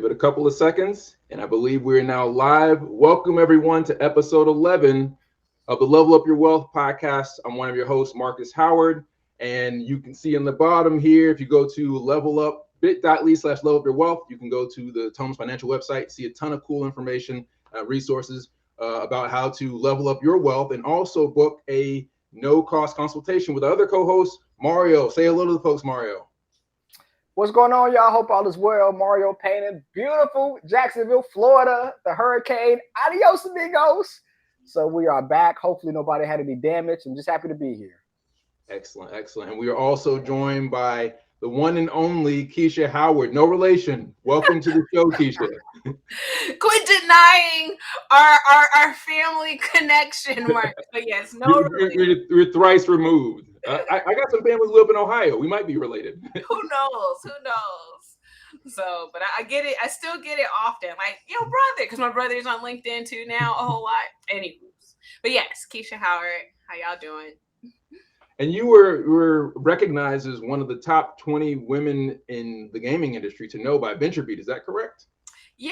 Give it a couple of seconds, and I believe we're now live. Welcome, everyone, to episode 11 of the Level Up Your Wealth podcast. I'm one of your hosts, Marcus Howard, and you can see in the bottom here, if you go to level up bit.ly/level up your wealth, you can go to the Tomes Financial website, see a ton of cool information, resources about how to level up your wealth, and also book a no-cost consultation with other co-hosts. Mario, say hello to the folks, Mario. What's going on, y'all? Hope all is well. Mario Payne in beautiful Jacksonville, Florida. The hurricane. Adios, amigos. So we are back. Hopefully nobody had any damage. I'm just happy to be here. Excellent, excellent. And we are also joined by the one and only Keisha Howard. No relation. Welcome to the show, Keisha. Quit denying our family connection, Mark. But yes, no relation. We're thrice removed. I got some family who live in Ohio. We might be related. Who knows? Who knows? So, but I get it. I still get it often. Like, yo, brother, because my brother's on LinkedIn too now, a whole lot. Anywho's. But yes, Keisha Howard, how y'all doing? And you were recognized as one of the top 20 women in the gaming industry to know by VentureBeat. Is that correct? Yeah,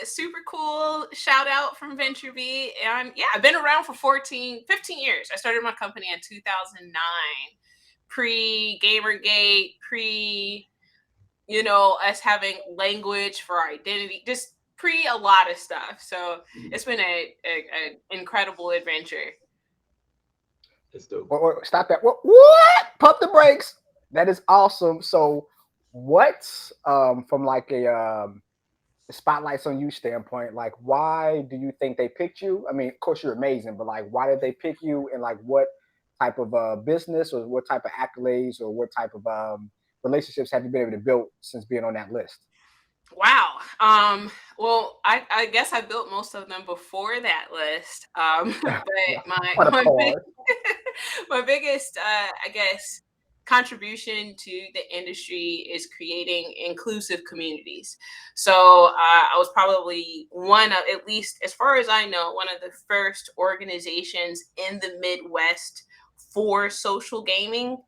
super cool. Shout out from VentureBeat. And yeah, I've been around for 15 years. I started my company in 2009, pre-Gamergate, us having language for our identity, just pre a lot of stuff. So it's been an incredible adventure. It's dope. Stop that. What? Pump the brakes. That is awesome. So what's from like a spotlights on you standpoint, like why do you think they picked you? I mean, of course you're amazing, but like why did they pick you, and like what type of business or what type of accolades or what type of relationships have you been able to build since being on that list? Wow. Well, I guess I built most of them before that list. But my biggest I guess contribution to the industry is creating inclusive communities. So I was probably one of, at least as far as I know, one of the first organizations in the Midwest for social gaming.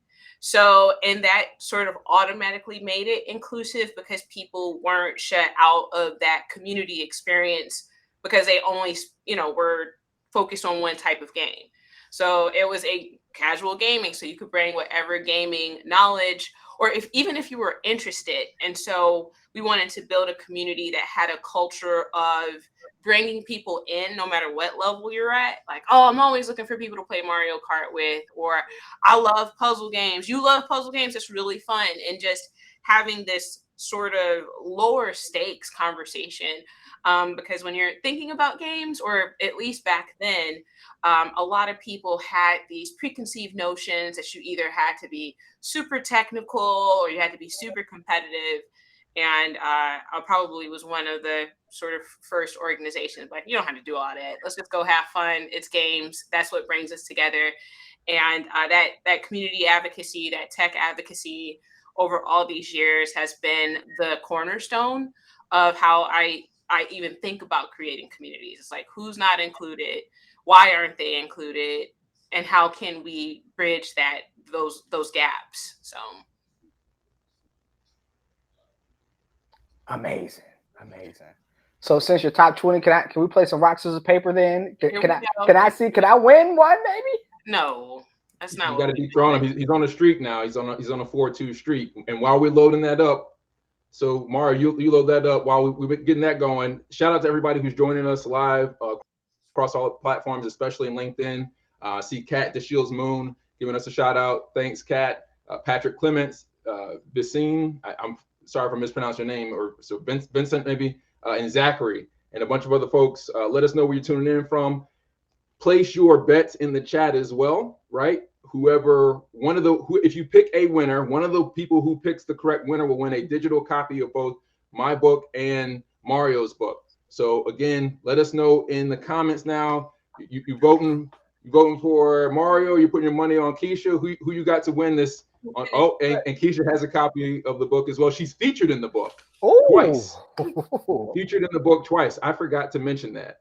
So, and that sort of automatically made it inclusive because people weren't shut out of that community experience because they only, were focused on one type of game. So it was a casual gaming, so you could bring whatever gaming knowledge, or even if you were interested. And so we wanted to build a community that had a culture of bringing people in no matter what level you're at. Like, oh, I'm always looking for people to play Mario Kart with, or I love puzzle games. You love puzzle games. It's really fun. And just having this sort of lower stakes conversation. Because when you're thinking about games, or at least back then, a lot of people had these preconceived notions that you either had to be super technical or you had to be super competitive. And I probably was one of the sort of first organizations, like, you don't have to do all that. Let's just go have fun. It's games. That's what brings us together. And that community advocacy, that tech advocacy over all these years has been the cornerstone of how I even think about creating communities. It's like, who's not included? Why aren't they included? And how can we bridge those gaps? So amazing. So since you're top 20, can we play some rock, scissors, paper then? Can I win one maybe? No, that's not. You got to dethrone him. He's on a streak now. He's on a 4-2 streak. And while we're loading that up, so Mario, you load that up while we're getting that going. Shout out to everybody who's joining us live across all platforms, especially in LinkedIn. See Kat DeShields Moon giving us a shout out. Thanks, Kat. Patrick Clements, Vicine. I'm sorry if I mispronounced your name, or so Vincent maybe, and Zachary, and a bunch of other folks. Let us know where you're tuning in from. Place your bets in the chat as well, right? If you pick a winner, one of the people who picks the correct winner will win a digital copy of both my book and Mario's book. So again, let us know in the comments now. You voting for Mario? You're putting your money on Keisha? Who you got to win this? And Keisha has a copy of the book as well. She's featured in the book twice. Featured in the book twice. I forgot to mention that.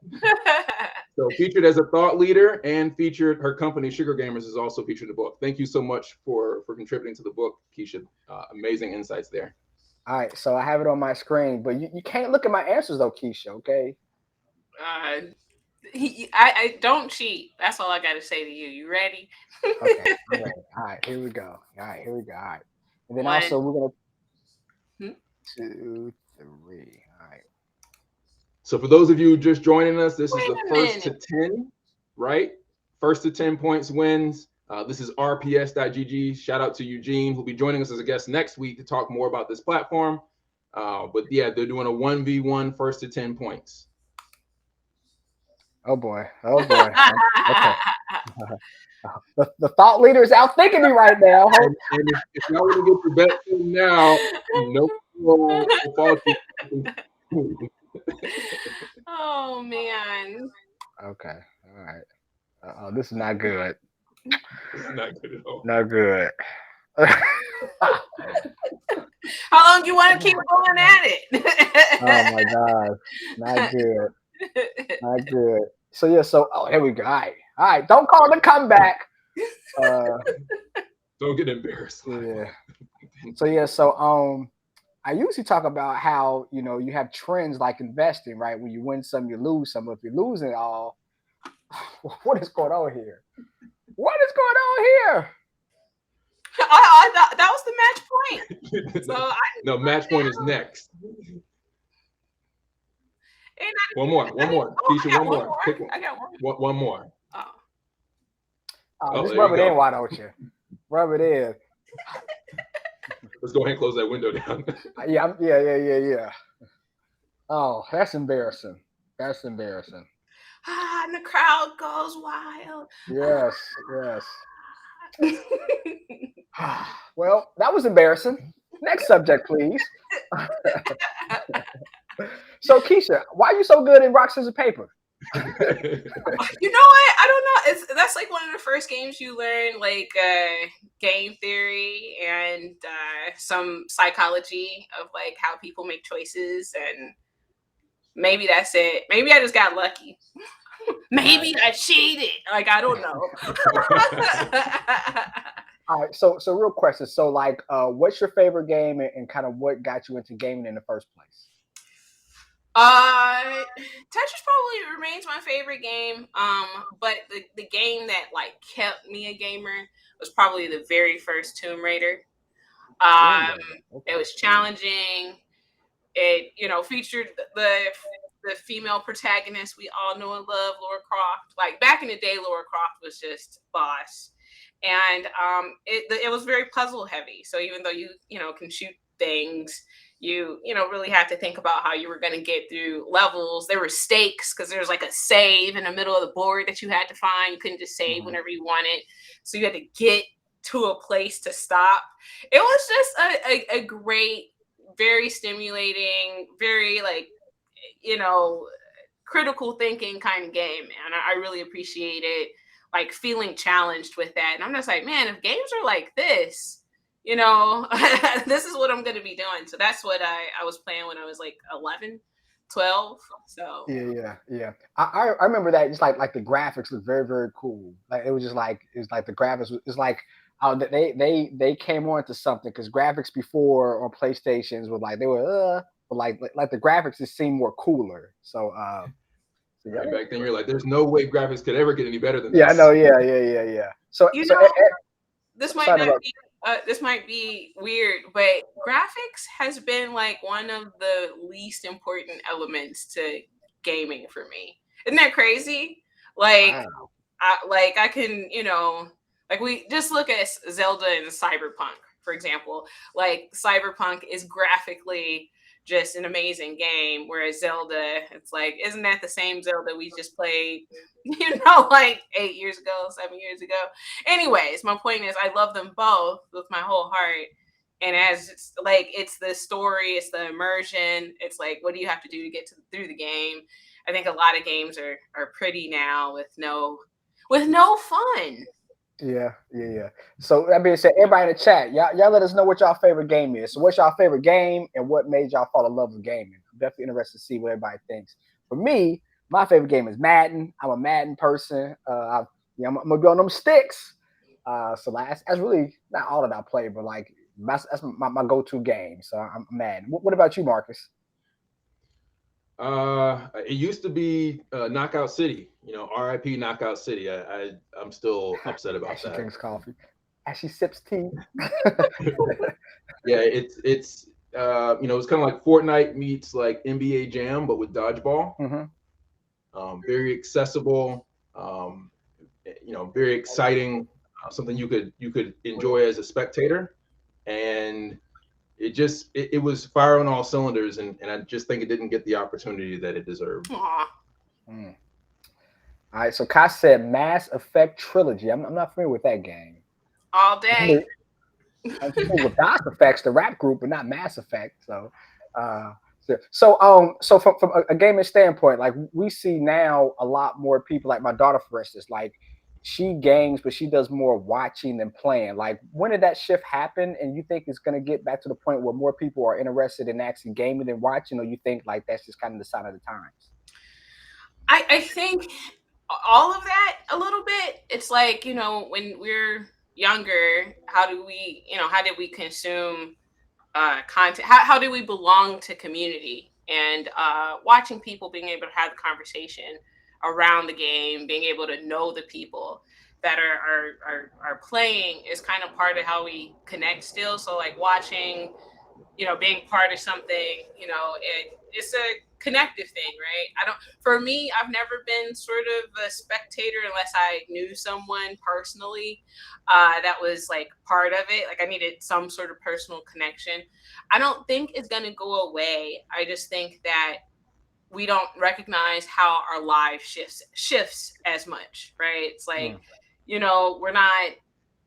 So featured as a thought leader, and featured her company Sugar Gamers is also featured in the book. Thank you so much for contributing to the book, Keisha. Amazing insights there. All right, so I have it on my screen, but you can't look at my answers though, Keisha. Okay. I don't cheat. That's all I got to say to you. You ready? Okay. I'm ready. All right, here we go. All right, here we go. All right, and then One. also we're gonna Hmm? 2, 3. All right. So for those of you just joining us, this is Wait the a first to minute. 10, right? First to 10 points wins. This is rps.gg. Shout out to Eugene, who'll be joining us as a guest next week to talk more about this platform. But yeah, they're doing a 1v1 first to 10 points. Oh boy. Oh boy. Okay. The thought leader is out thinking me right now. And if y'all want to get your bet in now, no fault. Oh man. Okay. All right. Oh, this is not good. It's not good at all. Not good. How long do you want to keep going at it? Oh my God. Not good. Not good. So yeah, here we go. All right. Don't call it a comeback. Don't get embarrassed. Yeah. So I usually talk about how you have trends like investing, right? When you win some, you lose some. If you're losing it all, what is going on here? What is going on here? I thought that was the match point. So no, match point is next. One more. Keisha, one more. I got one more. Just rub it in, why don't you? Rub it in. Let's go ahead and close that window down. Yeah. Oh, that's embarrassing. That's embarrassing. And the crowd goes wild. Yes. Well, that was embarrassing. Next subject, please. So, Keisha, why are you so good in rock, scissors, paper? You know what? I don't know. That's like one of the first games you learn, like game theory and some psychology of like how people make choices, and maybe that's it. Maybe I just got lucky. Maybe I cheated. Like, I don't know. All right. So real question. So like, what's your favorite game and kind of what got you into gaming in the first place? Tetris probably remains my favorite game. But the game that like kept me a gamer was probably the very first Tomb Raider. It was challenging. It featured the female protagonist we all know and love, Lara Croft. Like back in the day, Lara Croft was just boss, and it was very puzzle heavy. So even though you can shoot things, you really have to think about how you were going to get through levels. There were stakes because there was like a save in the middle of the board that you had to find. You couldn't just save whenever you wanted, so you had to get to a place to stop. It was just a great, very stimulating, very like critical thinking kind of game, and I really appreciated like feeling challenged with that. And I'm just like, man, if games are like this, this is what I'm going to be doing. So that's what I was playing when I was like 11, 12. So yeah. I remember that. Just like the graphics was very, very cool. Like it was like the graphics was like they came on to something, because graphics before on PlayStations were like they were but like the graphics just seemed more cooler. So right, back then you're like, there's no way graphics could ever get any better than this. Yeah, I know. Yeah. So this might be weird, but graphics has been like one of the least important elements to gaming for me. Isn't that crazy? Like, wow. I can, like we just look at Zelda and Cyberpunk, for example. Like Cyberpunk is graphically just an amazing game, whereas Zelda, it's like, isn't that the same Zelda we just played, like 8 years ago, 7 years ago? Anyways, my point is I love them both with my whole heart. And as it's like, it's the story, it's the immersion, it's like, what do you have to do to get through the game? I think a lot of games are pretty now with no fun. Yeah. So that being said, everybody in the chat, y'all let us know what y'all favorite game is. So what's y'all favorite game and what made y'all fall in love with gaming? I'm definitely interested to see what everybody thinks. For me, my favorite game is Madden. I'm a Madden person. I'm gonna be on them sticks. So that's really not all that I play, but like That's my go-to game. So I'm mad. What about you, Marcus? It used to be Knockout City. R.I.P. Knockout City. I'm still upset about As she that. drinks coffee, as she sips tea. Yeah, it's it's kind of like Fortnite meets like NBA Jam, but with dodgeball. Very accessible. Very exciting. Something you could enjoy as a spectator, and it was fire on all cylinders, and I just think it didn't get the opportunity that it deserved. Mm. All right, so Kai said Mass Effect Trilogy. I'm not familiar with that game. All day. I'm familiar with DOS Effects, the rap group, but not Mass Effect. So from a gaming standpoint, like we see now a lot more people, like my daughter, for instance, like she games, but she does more watching than playing. Like, when did that shift happen? And you think it's going to get back to the point where more people are interested in actually gaming than watching, or you think like that's just kind of the sign of the times? I think all of that a little bit. It's like, when we're younger, how did we consume content? How do we belong to community? And watching people being able to have the conversation around the game, being able to know the people that are playing is kind of part of how we connect still. So like watching, being part of something, it's a connective thing, right? For me, I've never been sort of a spectator unless I knew someone personally that was like part of it. Like I needed some sort of personal connection. I don't think it's going to go away. I just think that we don't recognize how our life shifts as much, right? It's like,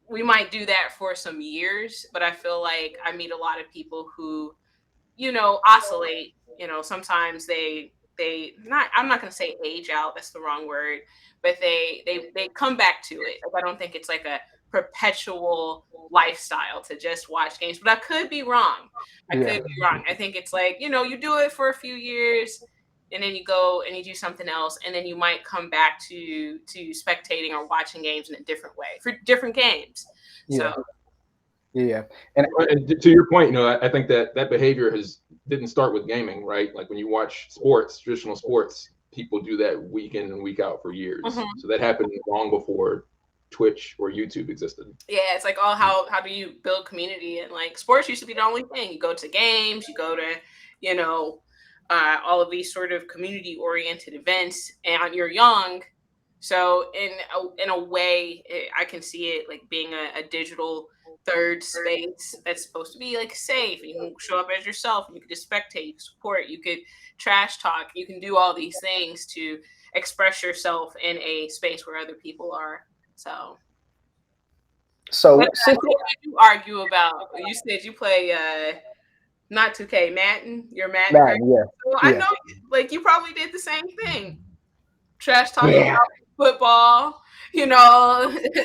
we might do that for some years, but I feel like I meet a lot of people who, oscillate. Sometimes I'm not going to say age out, that's the wrong word, but they come back to it. Like, I don't think it's like a perpetual lifestyle to just watch games, but I could be wrong. I think it's like, you do it for a few years and then you go and you do something else, and then you might come back to spectating or watching games in a different way for different games. Yeah. So yeah, and to your point, I think that behavior didn't start with gaming, right? Like when you watch sports, traditional sports, people do that week in and week out for years. So that happened long before Twitch or YouTube existed. Yeah, it's like, how do you build community? And like sports used to be the only thing. You go to games, you go to all of these sort of community oriented events, and you're young. So in a way, I can see it like being a digital third space that's supposed to be like safe. You can show up as yourself. You can just spectate, you can support, you could trash talk, you can do all these things to express yourself in a space where other people are. So what did you argue about? You said you play not 2K, Madden. You're Madden. Yeah. So I know, like, you probably did the same thing. Trash talking about football,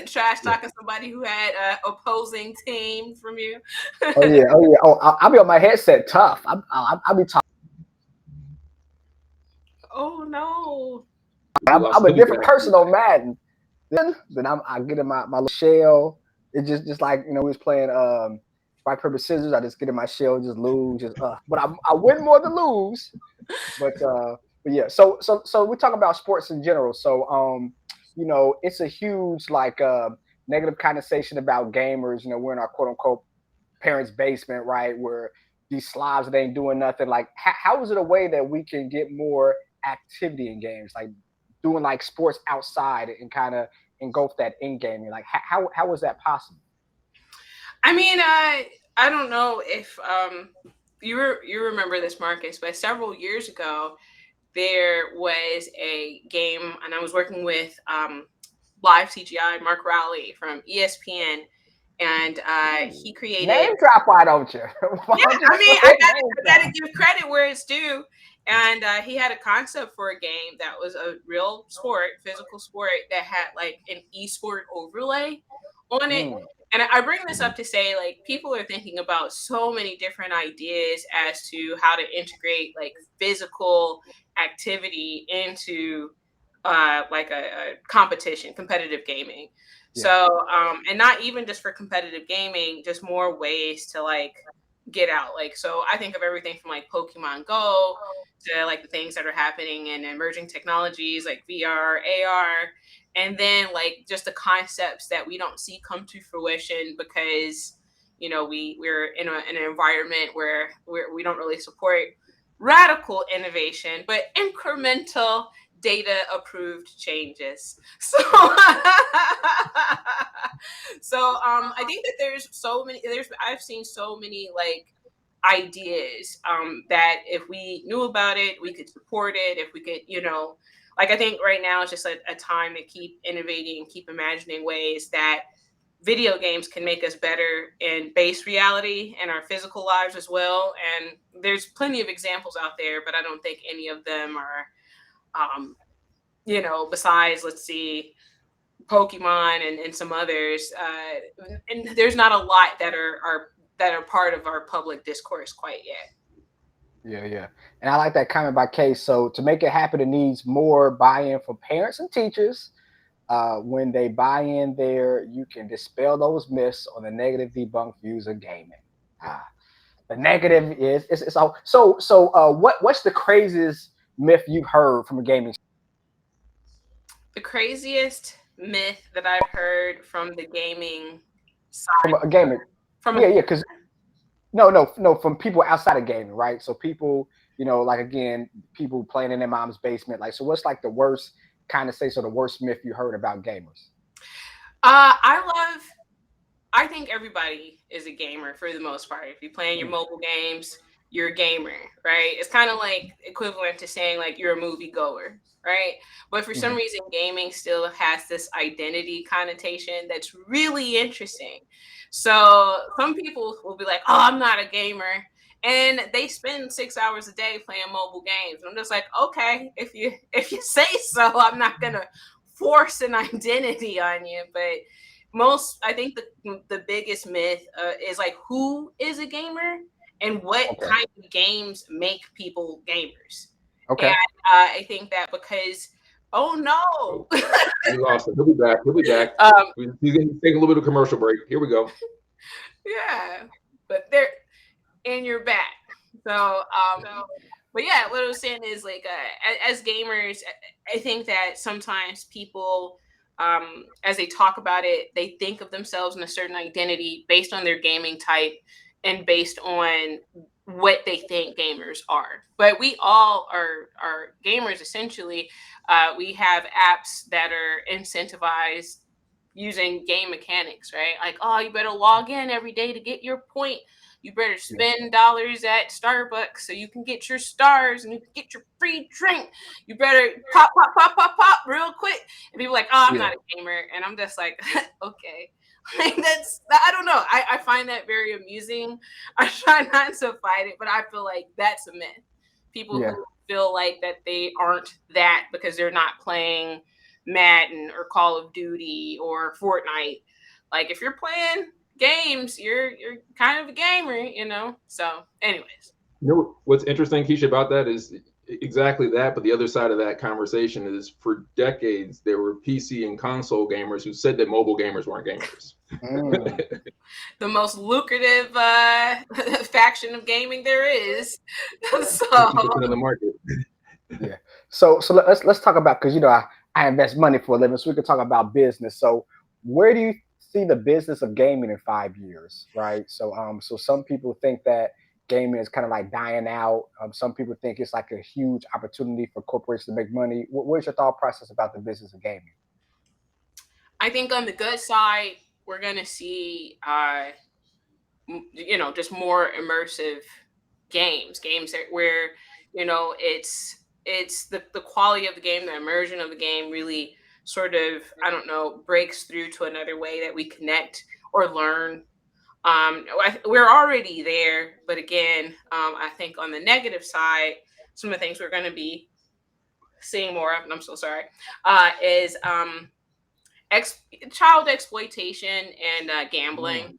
trash talking somebody who had an opposing team from you. Oh yeah. I'll be on my headset tough. I'll be talking. Oh no. I'm a different person on Madden. Then I get in my little shell. It's just like, we was playing rock, paper, scissors. I just get in my shell, just lose, but I win more than lose. But yeah. So we're talking about sports in general. So it's a huge like negative connotation about gamers. We're in our quote unquote parents' basement, right? Where these slobs that ain't doing nothing. Like, how is it a way that we can get more activity in games, like doing like sports outside and kind of engulf that in gaming? Like, how is that possible? I mean, I don't know if you remember this, Marcus, but several years ago there was a game, and I was working with Live CGI, Mark Rowley from ESPN, and he created name drop. Why don't you? I mean, I gotta give credit where it's due. And he had a concept for a game that was a real sport, physical sport, that had like an esport overlay on it. And I bring this up to say, like, people are thinking about so many different ideas as to how to integrate like physical activity into like a competition, competitive gaming. So, and not even just for competitive gaming, just more ways to like get out. Like, so I think of everything from like Pokemon Go to like the things that are happening in emerging technologies like VR, AR, and then like just the concepts that we don't see come to fruition because we're in an environment where we don't really support radical innovation, but incremental data approved changes. So I think that I've seen so many like ideas that if we knew about it, we could support it. If we could, like, I think right now it's just a time to keep innovating, keep imagining ways that video games can make us better in base reality and our physical lives as well. And there's plenty of examples out there, but I don't think any of them are, besides, let's see, Pokemon and some others. And there's not a lot that are part of our public discourse quite yet. Yeah. And I like that comment by Case. So to make it happen, it needs more buy-in from parents and teachers. When they buy in there, you can dispel those myths on the negative debunked views of gaming. The negative is it's all what's the craziest myth you've heard from a gaming? The craziest myth that I've heard from the gaming side. From a gaming. Because no, from people outside of gaming, right? So people, like again, people playing in their mom's basement. Like, so what's like the worst the worst myth you heard about gamers? I think everybody is a gamer for the most part. If you're playing your mobile games, you're a gamer, right? It's kind of like equivalent to saying like you're a movie goer, right? But for some reason, gaming still has this identity connotation that's really interesting. So some people will be like, "Oh, I'm not a gamer," and they spend 6 hours a day playing mobile games. And I'm just like, okay, if you say so, I'm not gonna force an identity on you. But I think the biggest myth is like, who is a gamer and what kind of games make people gamers. Okay. And I think that because, oh no, we lost him. He'll be back. He's going to take a little bit of commercial break. Here we go. Yeah, but and you're back. So, but yeah, what I was saying is like, as gamers, I think that sometimes people, as they talk about it, they think of themselves in a certain identity based on their gaming type and based on what they think gamers are. But we all are gamers essentially. We have apps that are incentivized using game mechanics, right? Like, oh, you better log in every day to get your point. You better spend dollars at Starbucks so you can get your stars and you can get your free drink. You better pop real quick. And people are like, oh, I'm not a gamer. And I'm just like, okay. Like I don't know. I find that very amusing. I try not to fight it, but I feel like that's a myth. People who feel like that they aren't that because they're not playing Madden or Call of Duty or Fortnite. Like, if you're playing games, you're kind of a gamer, So, anyways. What's interesting, Keisha, about that is exactly that. But the other side of that conversation is, for decades, there were PC and console gamers who said that mobile gamers weren't gamers. The most lucrative faction of gaming there is. So in the market. Yeah. So let's talk about, because I invest money for a living, so we can talk about business. So where do you see the business of gaming in 5 years, right? So so some people think that gaming is kind of like dying out. Some people think it's like a huge opportunity for corporations to make money. What's your thought process about the business of gaming? I think on the good side, we're gonna see just more immersive games where it's the quality of the game, the immersion of the game really sort of, I don't know, breaks through to another way that we connect or learn. We're already there, but again, I think on the negative side, some of the things we're going to be seeing more of, and I'm so sorry, is child exploitation and gambling.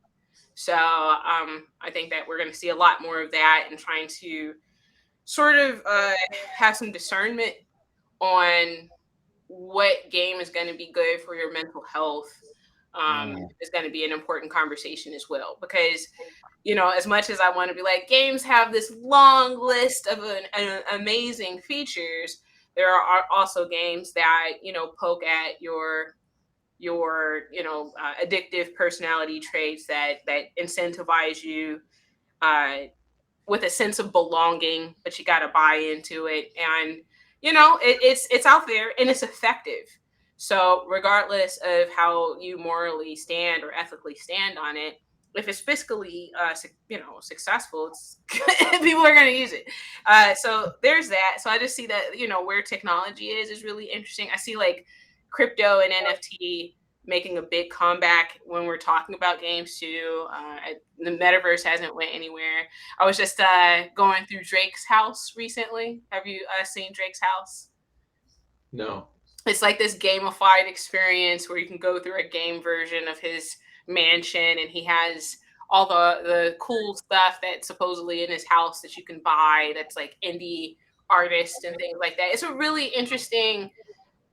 So I think that we're going to see a lot more of that, and trying to sort of have some discernment on what game is going to be good for your mental health. is going to be an important conversation as well, because as much as I want to be like, games have this long list of an amazing features, there are also games that poke at your addictive personality traits that incentivize you with a sense of belonging, but you got to buy into it. And it's out there and it's effective. So regardless of how you morally stand or ethically stand on it, if it's fiscally successful, it's people are going to use it. So there's that. So I just see that where technology is really interesting. I see like crypto and NFT making a big comeback when we're talking about games too. The metaverse hasn't went anywhere. I was just going through Drake's house recently. Have you seen Drake's house? No. It's like this gamified experience where you can go through a game version of his mansion, and he has all the cool stuff that's supposedly in his house that you can buy, that's like indie artists and things like that. It's a really interesting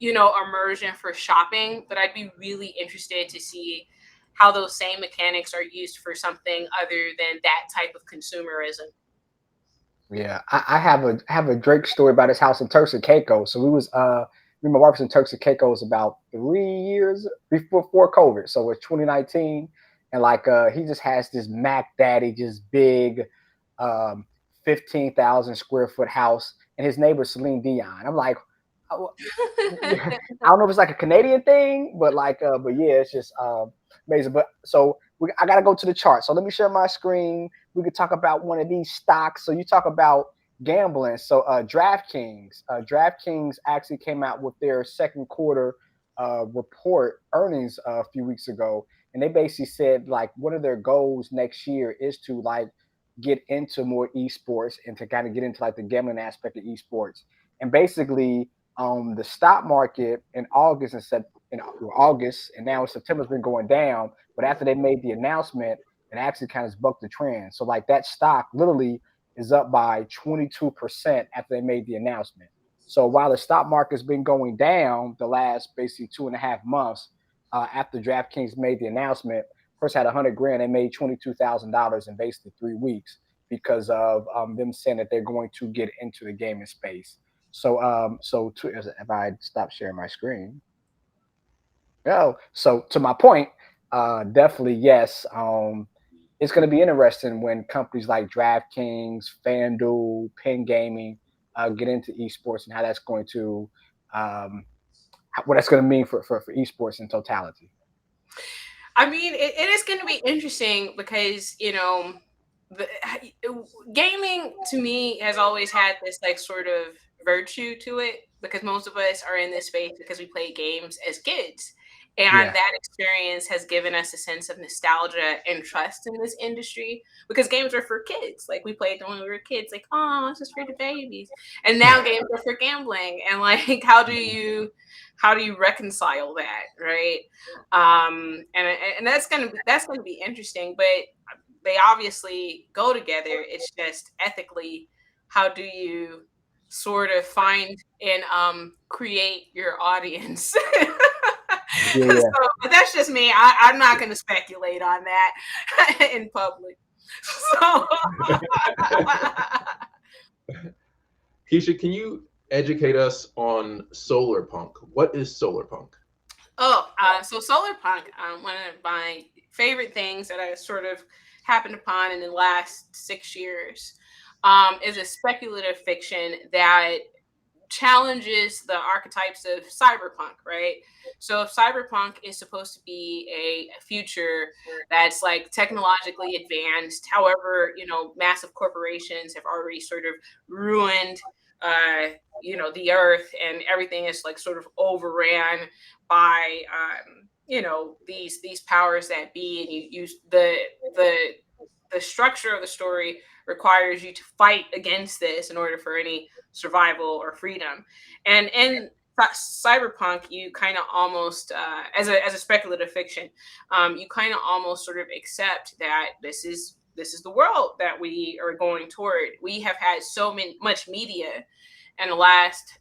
immersion for shopping, but I'd be really interested to see how those same mechanics are used for something other than that type of consumerism. Yeah, I have a Drake story about his house in Turks and Caicos. So we was me and my wife was in Turks and Caicos about 3 years before COVID. So it's 2019, and like he just has this Mac Daddy, just big, um, 15,000 square foot house, and his neighbor Celine Dion. I'm like, I don't know if it's like a Canadian thing, but but yeah, it's just amazing. But so I gotta go to the chart. So let me share my screen. We could talk about one of these stocks. So you talk about gambling. So DraftKings actually came out with their second quarter report earnings a few weeks ago, and they basically said like one of their goals next year is to like get into more esports and to kind of get into like the gambling aspect of esports. And basically, the stock market in August and now September's been going down. But after they made the announcement, it actually kind of bucked the trend. So like that stock literally is up by 22% after they made the announcement. So while the stock market's been going down the last basically 2.5 months, after DraftKings made the announcement, first had 100 grand, they made $22,000 in basically 3 weeks because of them saying that they're going to get into the gaming space. So if I stop sharing my screen, oh, so to my point, definitely yes. It's going to be interesting when companies like DraftKings, FanDuel, Penn Gaming get into esports and how that's going to what that's going to mean for esports in totality. I mean, it is going to be interesting because the, gaming to me has always had this like sort of virtue to it, because most of us are in this space because we played games as kids, and Yeah, that experience has given us a sense of nostalgia and trust in this industry, because games are for kids. Like we played them when we were kids, like, oh, this is for the babies. And now games are for gambling, and like how do you reconcile that, right? And that's gonna be interesting, but they obviously go together. It's just ethically, how do you sort of find and create your audience? yeah, But that's just me. I'm not going to speculate on that in public. So, Keisha, can you educate us on solar punk? What is solar punk? so solar punk, one of my favorite things that I sort of happened upon in the last 6 years, is a speculative fiction that challenges the archetypes of cyberpunk, right? So if cyberpunk is supposed to be a future that's like technologically advanced, however, massive corporations have already sort of ruined the earth, and everything is like sort of overran by these powers that be, and you use the structure of the story requires you to fight against this in order for any survival or freedom. And in cyberpunk, you kind of almost, as a speculative fiction, you kind of almost sort of accept that this is the world that we are going toward. We have had much media in the last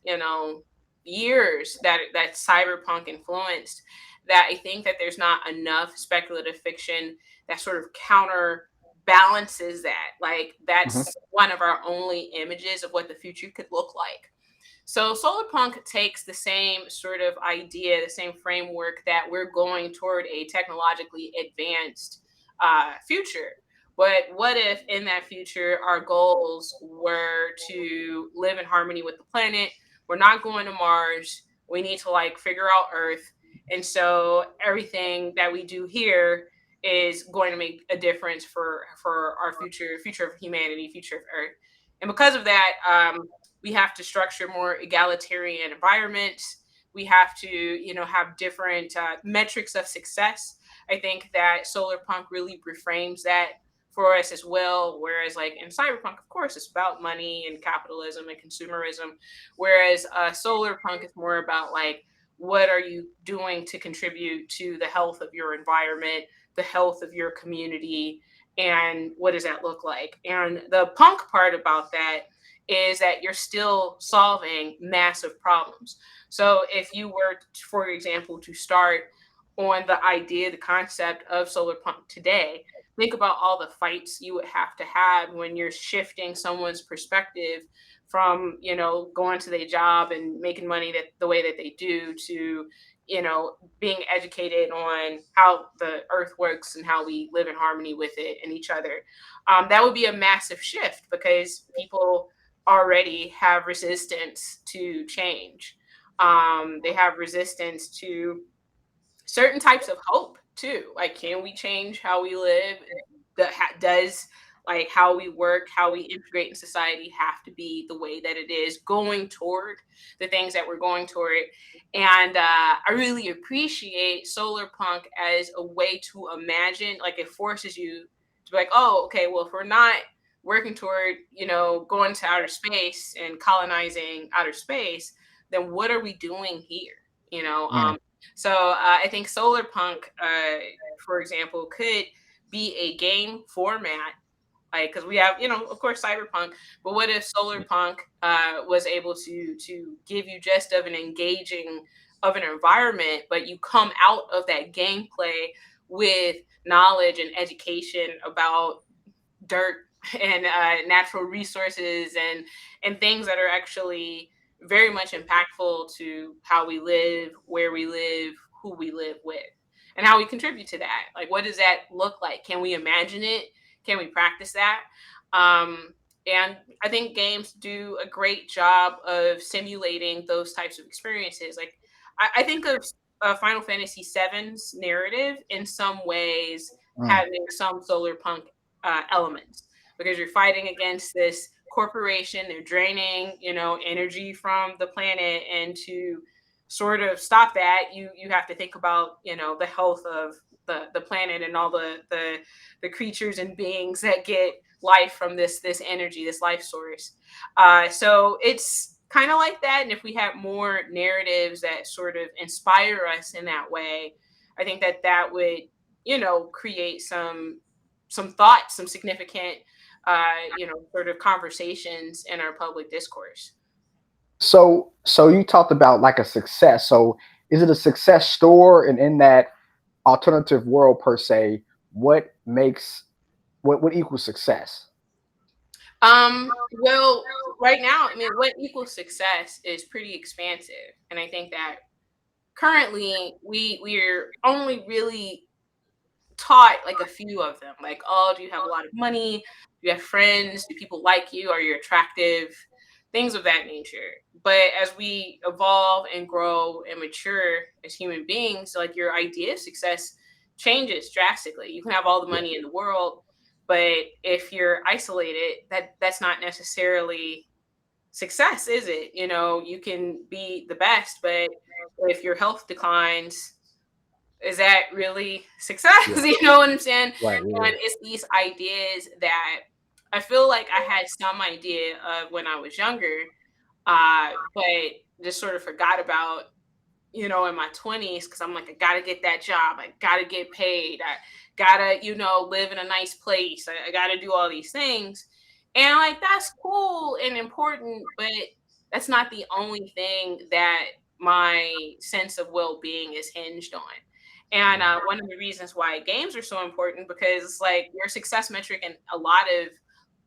years that cyberpunk influenced, that I think that there's not enough speculative fiction that sort of counterbalances that. Like, Mhm. that's one of our only images of what the future could look like. So solar punk takes the same sort of idea, the same framework, that we're going toward a technologically advanced future. But what if in that future our goals were to live in harmony with the planet? We're not going to Mars. We need to like figure out Earth. And so everything that we do here is going to make a difference for our future of humanity, future of Earth. And because of that, we have to structure more egalitarian environments. We have to, have different metrics of success. I think that solar punk really reframes that for us as well. Whereas, like in cyberpunk, of course, it's about money and capitalism and consumerism. Whereas solar punk is more about like, what are you doing to contribute to the health of your environment, the health of your community, and what does that look like? And the punk part about that is that you're still solving massive problems. So if you were, for example, to start on the idea, the concept of solar punk today, think about all the fights you would have to have when you're shifting someone's perspective from, going to their job and making money that the way that they do to, being educated on how the earth works and how we live in harmony with it and each other. That would be a massive shift because people already have resistance to change. They have resistance to certain types of hope too. Like, can we change how we live? Does like how we work, how we integrate in society have to be the way that it is, going toward the things that we're going toward? And I really appreciate solar punk as a way to imagine. Like, it forces you to be like, oh, okay, well, if we're not working toward, going to outer space and colonizing outer space, then what are we doing here? You know, Mm. so I think solar punk, for example, could be a game format, like because we have, of course, cyberpunk. But what if solar punk was able to give you just of an engaging of an environment, but you come out of that gameplay with knowledge and education about dirt and natural resources and things that are actually very much impactful to how we live, where we live, who we live with, and how we contribute to that. Like, what does that look like? Can we imagine it? Can we practice that? And I think games do a great job of simulating those types of experiences. Like, I think of Final Fantasy VII's narrative in some ways Mm. having some solar punk elements, because you're fighting against this corporation. They're draining, energy from the planet, and to sort of stop that, you have to think about, the health of the planet and all the creatures and beings that get life from this energy, this life source. So it's kind of like that. And if we have more narratives that sort of inspire us in that way, I think that would, create some thoughts, some significant, sort of conversations in our public discourse. So you talked about like a success. So is it a success store? And in that alternative world per se, what makes what equals success? Well, right now, I mean, what equals success is pretty expansive, and I think that currently we're only really taught like a few of them. Like, oh, do you have a lot of money? Do you have friends? Do people like you? Are you attractive? Things of that nature. But as we evolve and grow and mature as human beings, like, your idea of success changes drastically. You can have all the Yeah. money in the world, but if you're isolated, that's not necessarily success, is it? You can be the best, but if your health declines, is that really success? Yeah. You know what I'm saying? Right. Yeah. And it's these ideas that I feel like I had some idea of when I was younger, but just sort of forgot about, in my 20s, because I'm like, I gotta get that job, I gotta get paid, I gotta, live in a nice place, I gotta do all these things. And like, that's cool and important, but that's not the only thing that my sense of well-being is hinged on. And one of the reasons why games are so important, because like your success metric in a lot of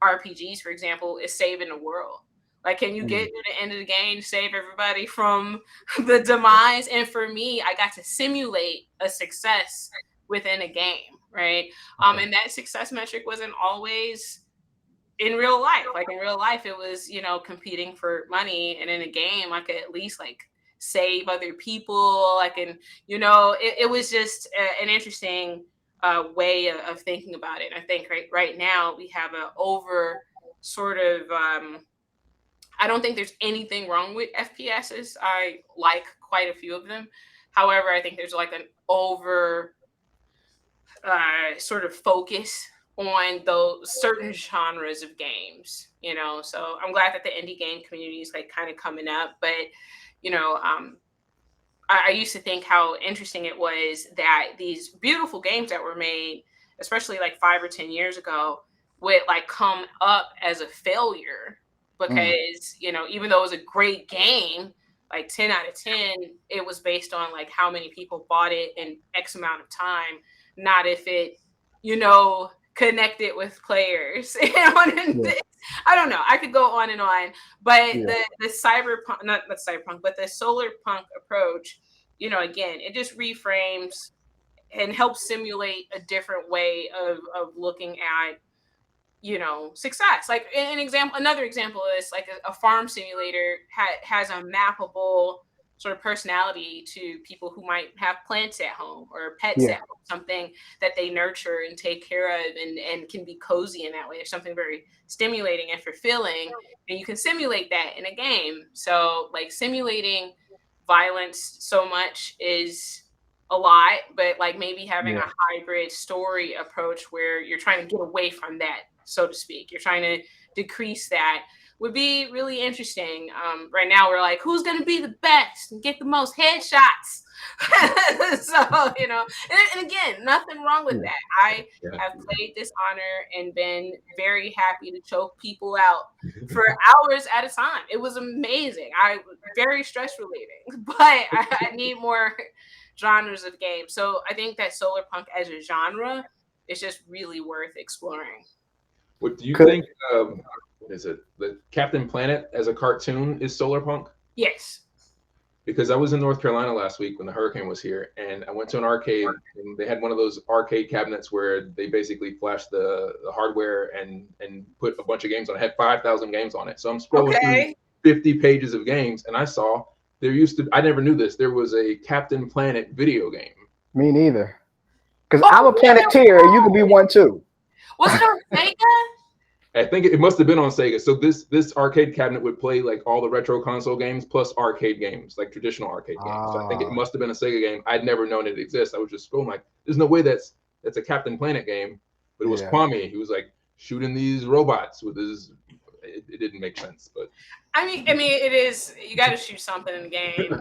RPGs, for example, is saving the world. Like, can you get to the end of the game, save everybody from the demise? And for me, I got to simulate a success within a game, right? And that success metric wasn't always in real life. Like in real life, it was, competing for money. And in a game, I could at least like save other people. I can, it was just an interesting way of thinking about it. I think right now we have an over sort of, I don't think there's anything wrong with FPSs. I like quite a few of them. However, I think there's like an over sort of focus on those certain genres of games, So I'm glad that the indie game community is like kind of coming up. But, I used to think how interesting it was that these beautiful games that were made, especially like 5 or 10 years ago, would like come up as a failure because, even though it was a great game, like 10 out of 10, it was based on like how many people bought it in X amount of time, not if it, connected with players. I don't know. I could go on and on, but the cyberpunk, not cyberpunk, but the solar punk approach, again, it just reframes and helps simulate a different way of looking at, success. Like another example is like a farm simulator has a mappable sort of personality to people who might have plants at home or pets at home, something that they nurture and take care of and can be cozy in that way. There's something very stimulating and fulfilling, and you can simulate that in a game. So like simulating violence so much is a lot, but like maybe having a hybrid story approach where you're trying to get away from that, so to speak. You're trying to decrease that would be really interesting. Right now we're like, who's going to be the best and get the most headshots? So, and again, nothing wrong with that. I have played Dishonor and been very happy to choke people out for hours at a time. It was amazing. Very stress relieving, but I need more genres of games. So I think that solar punk as a genre is just really worth exploring. What do you think? What is it? The Captain Planet as a cartoon is solar punk? Yes. Because I was in North Carolina last week when the hurricane was here, and I went to an arcade, and they had one of those arcade cabinets where they basically flashed the hardware and put a bunch of games on it. It had 5,000 games on it. So I'm scrolling through 50 pages of games, and I saw I never knew this, there was a Captain Planet video game. Me neither. Because I'm a Planeteer, you could be one too. Was it on Sega? I think it must have been on Sega. So this arcade cabinet would play like all the retro console games plus arcade games, like traditional arcade games. So I think it must have been a Sega game. I'd never known it exists. I was just going like, there's no way that's a Captain Planet game. But it was Kwame. He was like shooting these robots with his. It didn't make sense, but I mean, it is. You got to shoot something in the game.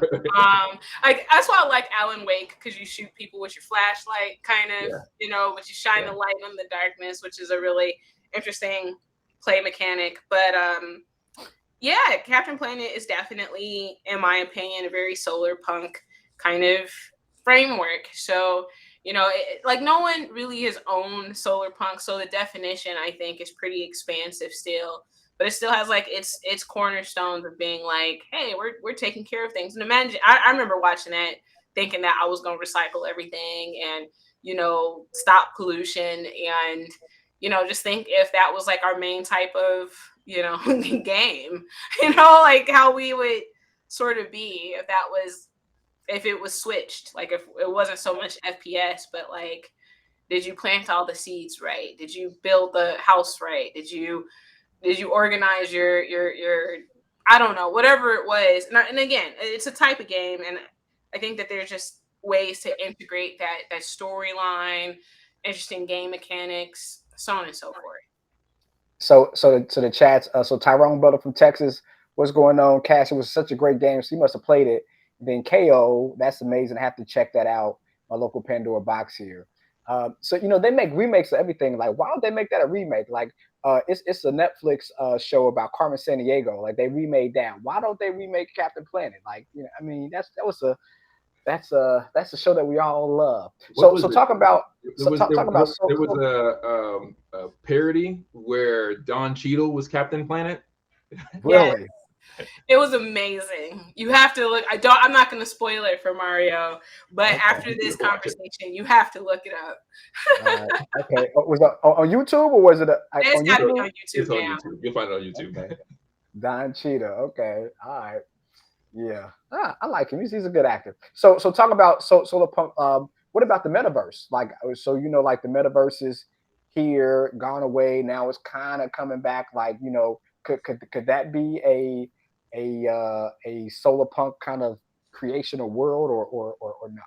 Like that's why I like Alan Wake, because you shoot people with your flashlight, kind of, but you shine the light in the darkness, which is a really interesting play mechanic. But Captain Planet is definitely, in my opinion, a very solar punk kind of framework. So like no one really has owned solar punk, so the definition I think is pretty expansive still. But it still has like its cornerstones of being like, hey, we're taking care of things. And imagine, I remember watching that, thinking that I was going to recycle everything and stop pollution and just think if that was like our main type of game, like how we would sort of be if it was switched, like if it wasn't so much FPS, but like, did you plant all the seeds right? Did you build the house right? Did you organize your I don't know, whatever it was. And again, it's a type of game, and I think that there's just ways to integrate that storyline, interesting game mechanics, so on and so forth. So the chats. So Tyrone brother from Texas, what's going on? Cash, it was such a great game. So you must have played it. Then KO, that's amazing. I have to check that out. My local Pandora box here. So they make remakes of everything. Like, why would they make that a remake? Like, it's a Netflix show about Carmen Sandiego. Like, they remade that. Why don't they remake Captain Planet? Like, I mean, that was a That's a show that we all love. What So was so it? talk about There was talk about there was a parody where Don Cheadle was Captain Planet. Yes, really. it was amazing. You have to look. I'm not going to spoil it for Mario, but Okay. after this Watch it. conversation, you have to look it up. All right. Okay. Was it on YouTube or was it It's on got to be YouTube? on It's YouTube on now. YouTube. You'll find it on YouTube. Okay. Don Cheetah. Okay. All right. Yeah. I like him. He's a good actor. So talk about Solar Punk. What about the metaverse? Like, so like the metaverse is here, gone away. Now it's kind of coming back. Like, could that be a solar punk kind of creation or world or no?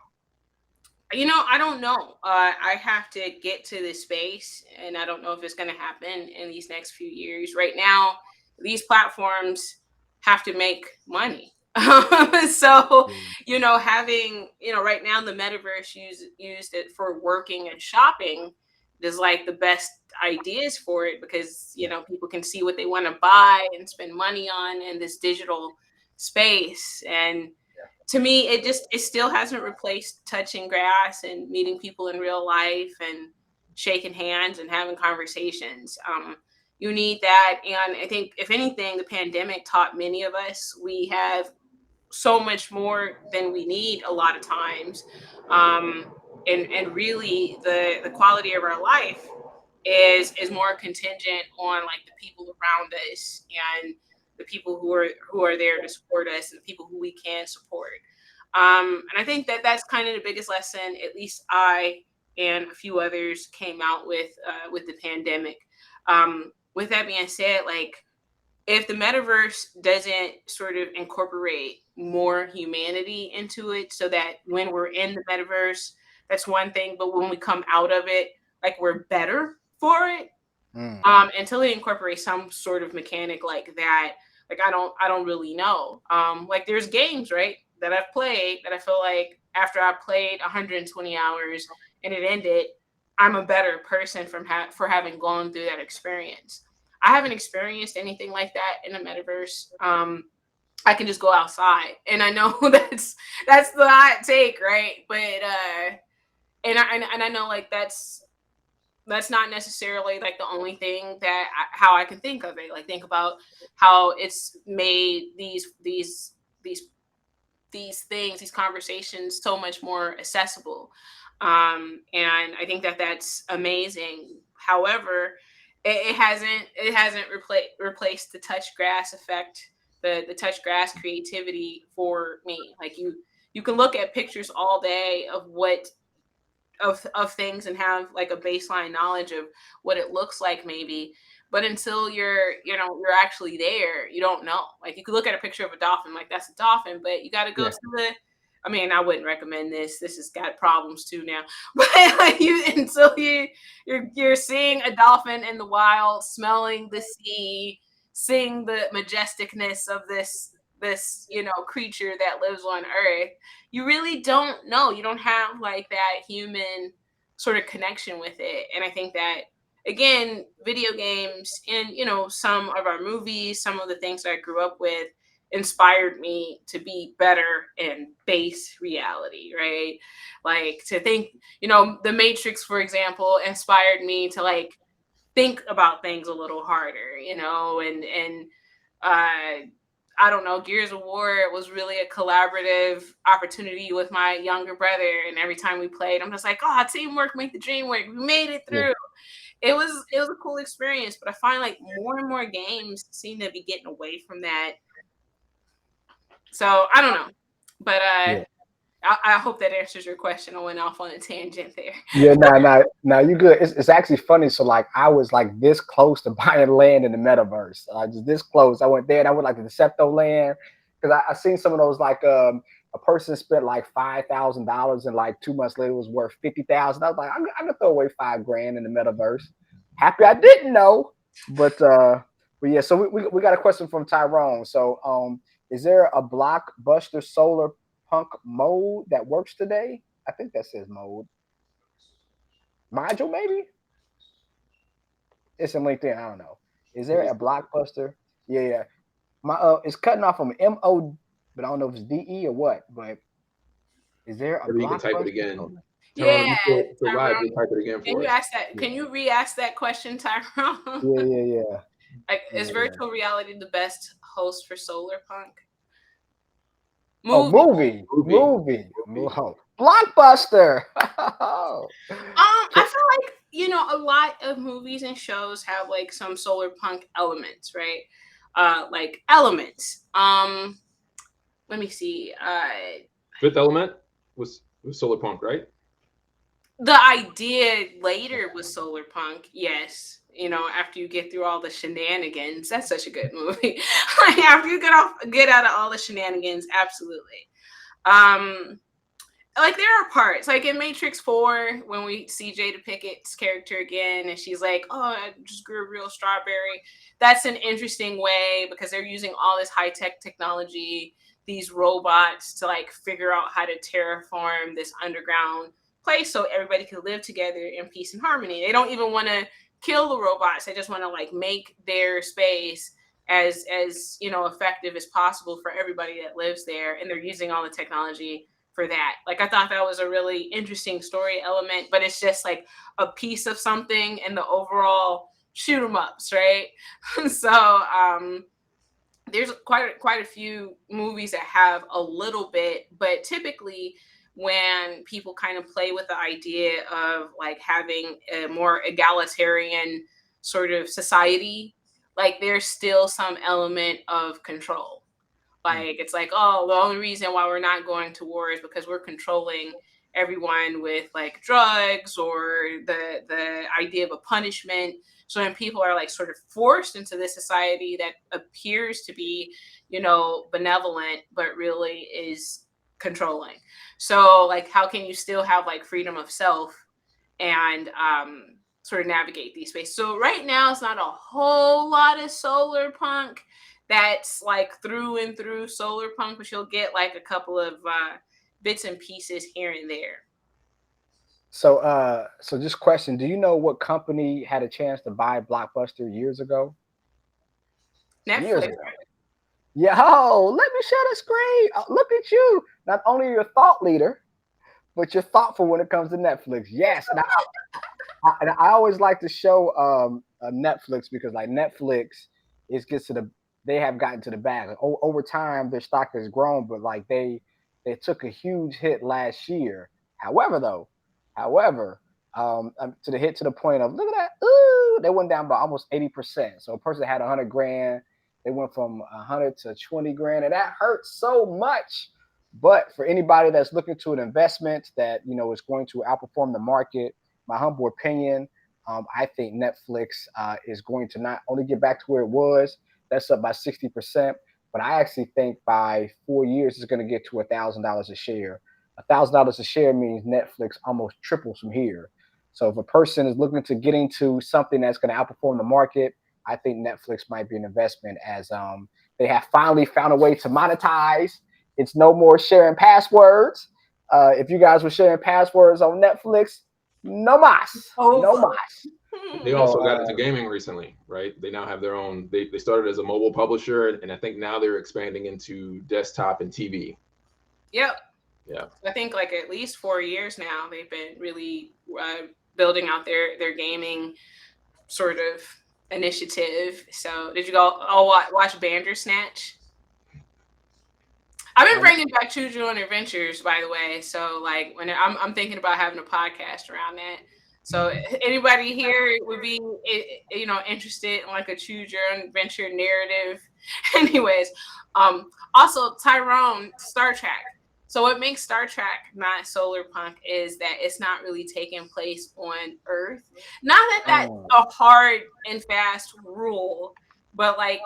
I don't know. I have to get to this space, and I don't know if it's going to happen in these next few years. Right now, these platforms have to make money. So, having, right now the metaverse used it for working and shopping is like the best ideas for it because, people can see what they want to buy and spend money on in this digital space. And to me, it still hasn't replaced touching grass and meeting people in real life and shaking hands and having conversations. You need that, and I think if anything, the pandemic taught many of us we have so much more than we need a lot of times, and really the quality of our life is more contingent on like the people around us and the people who are there to support us and the people who we can support. And I think that that's kind of the biggest lesson, at least I and a few others came out with the pandemic. With that being said, like if the metaverse doesn't sort of incorporate more humanity into it so that when we're in the metaverse, that's one thing, but when we come out of it, like we're better for it. Mm. Until they incorporate some sort of mechanic like that, like I don't really know. Like there's games, right, that I've played that I feel like after I played 120 hours and it ended, I'm a better person for having gone through that experience. I haven't experienced anything like that in the metaverse. I can just go outside, and I know that's the hot take, right? But and I know like that's not necessarily like the only thing how I can think of it. Like think about how it's made these things, these conversations, so much more accessible. And I think that that's amazing. However, it hasn't replaced the touch grass effect, the touch grass creativity for me. Like you can look at pictures all day of of things and have like a baseline knowledge of what it looks like maybe, but until you're actually there, you don't know. Like you could look at a picture of a dolphin, like that's a dolphin, but you got to go Yeah. to the I mean, I wouldn't recommend this has got problems too now. But like you until you're seeing a dolphin in the wild, smelling the sea, seeing the majesticness of this creature that lives on earth, you really don't know. You don't have like that human sort of connection with it. And I think that again, video games and some of our movies, some of the things that I grew up with inspired me to be better in base reality, right? Like to think, The Matrix, for example, inspired me to like think about things a little harder, and I don't know, Gears of War was really a collaborative opportunity with my younger brother. And every time we played, I'm just like, oh, teamwork make the dream work. We made it Yeah. through. It was a cool experience, but I find like more and more games seem to be getting away from that. So I don't know. But Yeah. I hope that answers your question. I went off on a tangent there. Yeah, nah, you good. It's actually funny. So like, I was like this close to buying land in the metaverse. I just this close. I went there and I went like the Decepto land because I seen some of those like a person spent like $5,000 and like 2 months later it was worth 50,000. I was like, I'm gonna throw away $5 grand in the metaverse. Happy I didn't know, but yeah. So we got a question from Tyrone. So is there a blockbuster solar punk mode that works today? I think that says mode module, maybe it's in LinkedIn. I don't know. Is Let there me a see. blockbuster? Yeah, yeah. My it's cutting off from MO, but I don't know if it's DE or what. But Is there a Maybe you can type it blockbuster? again. Tyrone, Yeah, you still live, Tyrone. just type it again Can for you us. ask that? Can you re-ask that question, Tyrone? Yeah. Like, is Yeah. virtual reality the best host for solar punk? Oh, Movie. movie. Oh, blockbuster. I feel like, a lot of movies and shows have like some solar punk elements, right? Like elements. Let me see. Fifth Element was solar punk, right? The idea later was solar punk, yes. After you get through all the shenanigans, that's such a good movie. Like after you get out of all the shenanigans, absolutely. Like there are parts like in Matrix 4 when we see Jada Pickett's character again and she's like, oh, I just grew a real strawberry. That's an interesting way because they're using all this high-tech technology, these robots to like figure out how to terraform this underground place so everybody can live together in peace and harmony. They don't even want to kill the robots. They just want to like make their space as effective as possible for everybody that lives there, and they're using all the technology for that. Like I thought that was a really interesting story element, but it's just like a piece of something in the overall shoot 'em ups, right? So there's quite a few movies that have a little bit, but typically when people kind of play with the idea of like having a more egalitarian sort of society, like there's still some element of control. Like it's like, oh, the only reason why we're not going to war is because we're controlling everyone with like drugs or the idea of a punishment. So when people are like sort of forced into this society that appears to be, benevolent, but really is controlling. So like how can you still have like freedom of self and sort of navigate these spaces? So right now it's not a whole lot of solar punk that's like through and through solar punk, but you'll get like a couple of bits and pieces here and there. So just question: do you know what company had a chance to buy Blockbuster years ago? Years Netflix. ago. Yeah. Oh, let me share the screen. Look at you. Not only your thought leader, but you're thoughtful when it comes to Netflix. Yes, and I always like to show Netflix because like Netflix is gets to the they have gotten to the bag. Like, over time, their stock has grown, but like they took a huge hit last year. However, though, however, to the hit to the point of look at that, ooh, they went down by almost 80%. So a person that had 100 grand, they went from 100 to 20 grand, and that hurts so much. But for anybody that's looking to an investment that is going to outperform the market, my humble opinion, I think Netflix is going to not only get back to where it was, that's up by 60%, but I actually think by 4 years it's going to get to $1,000 a share. $1,000 a share means Netflix almost triples from here. So if a person is looking to get into something that's going to outperform the market, I think Netflix might be an investment as they have finally found a way to monetize. It's no more sharing passwords. If you guys were sharing passwords on Netflix, no mas, no mas. They So also got into gaming recently, right? They now have their own. They started as a mobile publisher, and I think now they're expanding into desktop and TV. Yep. Yeah. I think like at least 4 years now they've been really building out their gaming sort of initiative. So did you go watch Bandersnatch? I've been bringing back Choose Your Own Adventures, by the way. So like when I'm thinking about having a podcast around that. So anybody here would be interested in like a Choose Your Own Adventure narrative. Anyways, also Tyrone, Star Trek. So what makes Star Trek not solar punk is that it's not really taking place on Earth. Not that that's a hard and fast rule, but like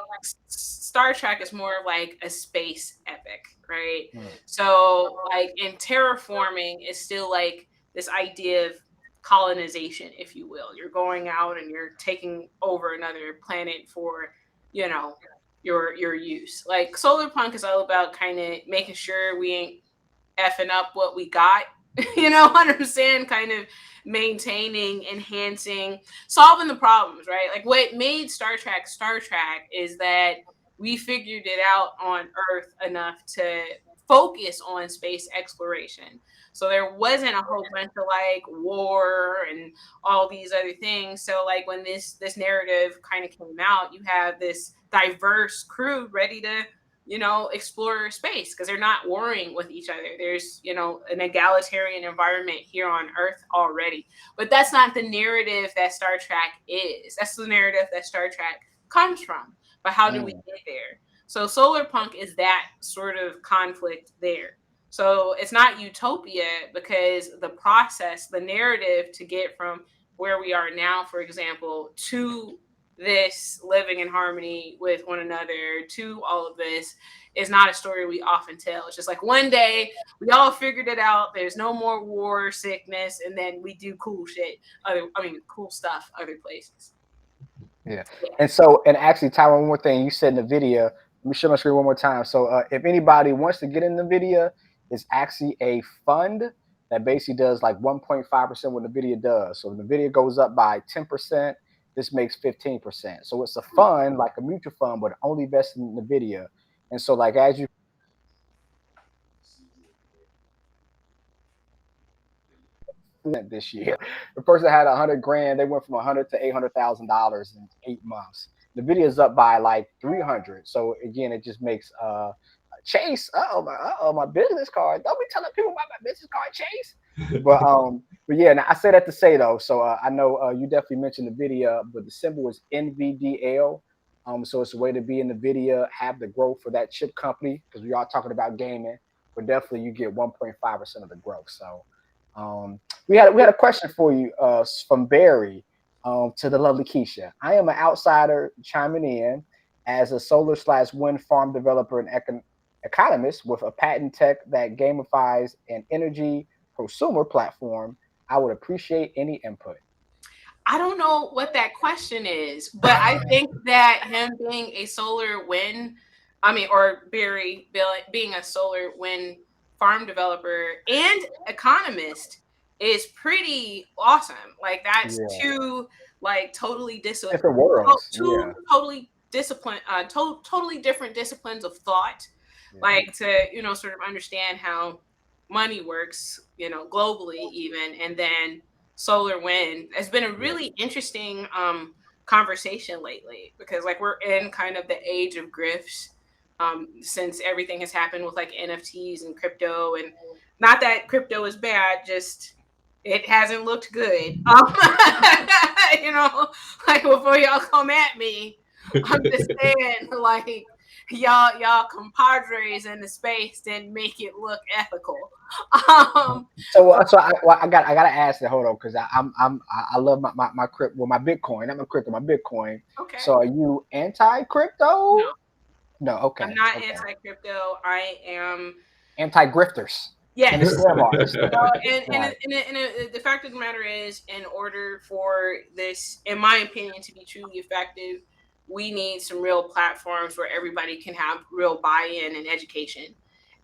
Star Trek is more of like a space epic, right? So like in terraforming is still like this idea of colonization, if you will. You're going out and you're taking over another planet for, your use. Like solar punk is all about kind of making sure we ain't effing up what we got. What I'm saying? Kind of maintaining, enhancing, solving the problems, right? Like what made Star Trek is that we figured it out on Earth enough to focus on space exploration. So there wasn't a whole bunch of like war and all these other things. So like when this narrative kind of came out, you have this diverse crew ready to, you know, explore space because they're not warring with each other. There's, you know, an egalitarian environment here on Earth already. But that's not the narrative that Star Trek is. That's the narrative that Star Trek comes from. But how do we get there? So solar punk is that sort of conflict there. So it's not utopia because the process, the narrative to get from where we are now, for example, to this living in harmony with one another, to all of this, is not a story we often tell. It's just like one day we all figured it out. There's no more war, sickness, and then we do cool shit. Cool stuff other places. Yeah. And so, and actually, Tyron, one more thing you said in the video. Let me show my screen one more time. So, if anybody wants to get in the video, it's actually a fund that basically does like 1.5% what the video does. So, if the video goes up by 10%, this makes 15%. So, it's a fund like a mutual fund, but only invested in the video. And so, like as you this year. The person had 100 grand. They went from 100 to $800,000 in 8 months. The video is up by like 300. So again, it just makes Chase. My business card. Don't be telling people about my business card, Chase. But yeah, now I say that to say though. So I know you definitely mentioned the video, but the symbol is NVDL. So it's a way to be in the video, have the growth for that chip company because we are talking about gaming. But definitely, you get 1.5% of the growth. So. We had a question for you from Barry to the lovely Keisha. I am an outsider chiming in as a solar/wind farm developer and economist with a patent tech that gamifies an energy prosumer platform. I would appreciate any input. I don't know what that question is, but I think that him being a solar wind, or Barry being a solar wind farm developer and economist is pretty awesome. Like that's two like totally different worlds. Totally discipline, totally different disciplines of thought. Like to, you know, sort of understand how money works, you know, globally even, and then solar wind has been a really interesting conversation lately because like we're in kind of the age of grifts since everything has happened with like NFTs and crypto, and not that crypto is bad, just it hasn't looked good. You know, like before y'all come at me, I'm just saying like y'all compadres in the space didn't make it look ethical. So I gotta ask that. Hold on, because I love my crypto, well, my Bitcoin, not my crypto, my Bitcoin. Okay. So are you anti-crypto? No. Okay. I'm not anti-crypto. I am anti-grifters. Yes. And the scam artists. The fact of the matter is, in order for this, in my opinion, to be truly effective, we need some real platforms where everybody can have real buy-in and education.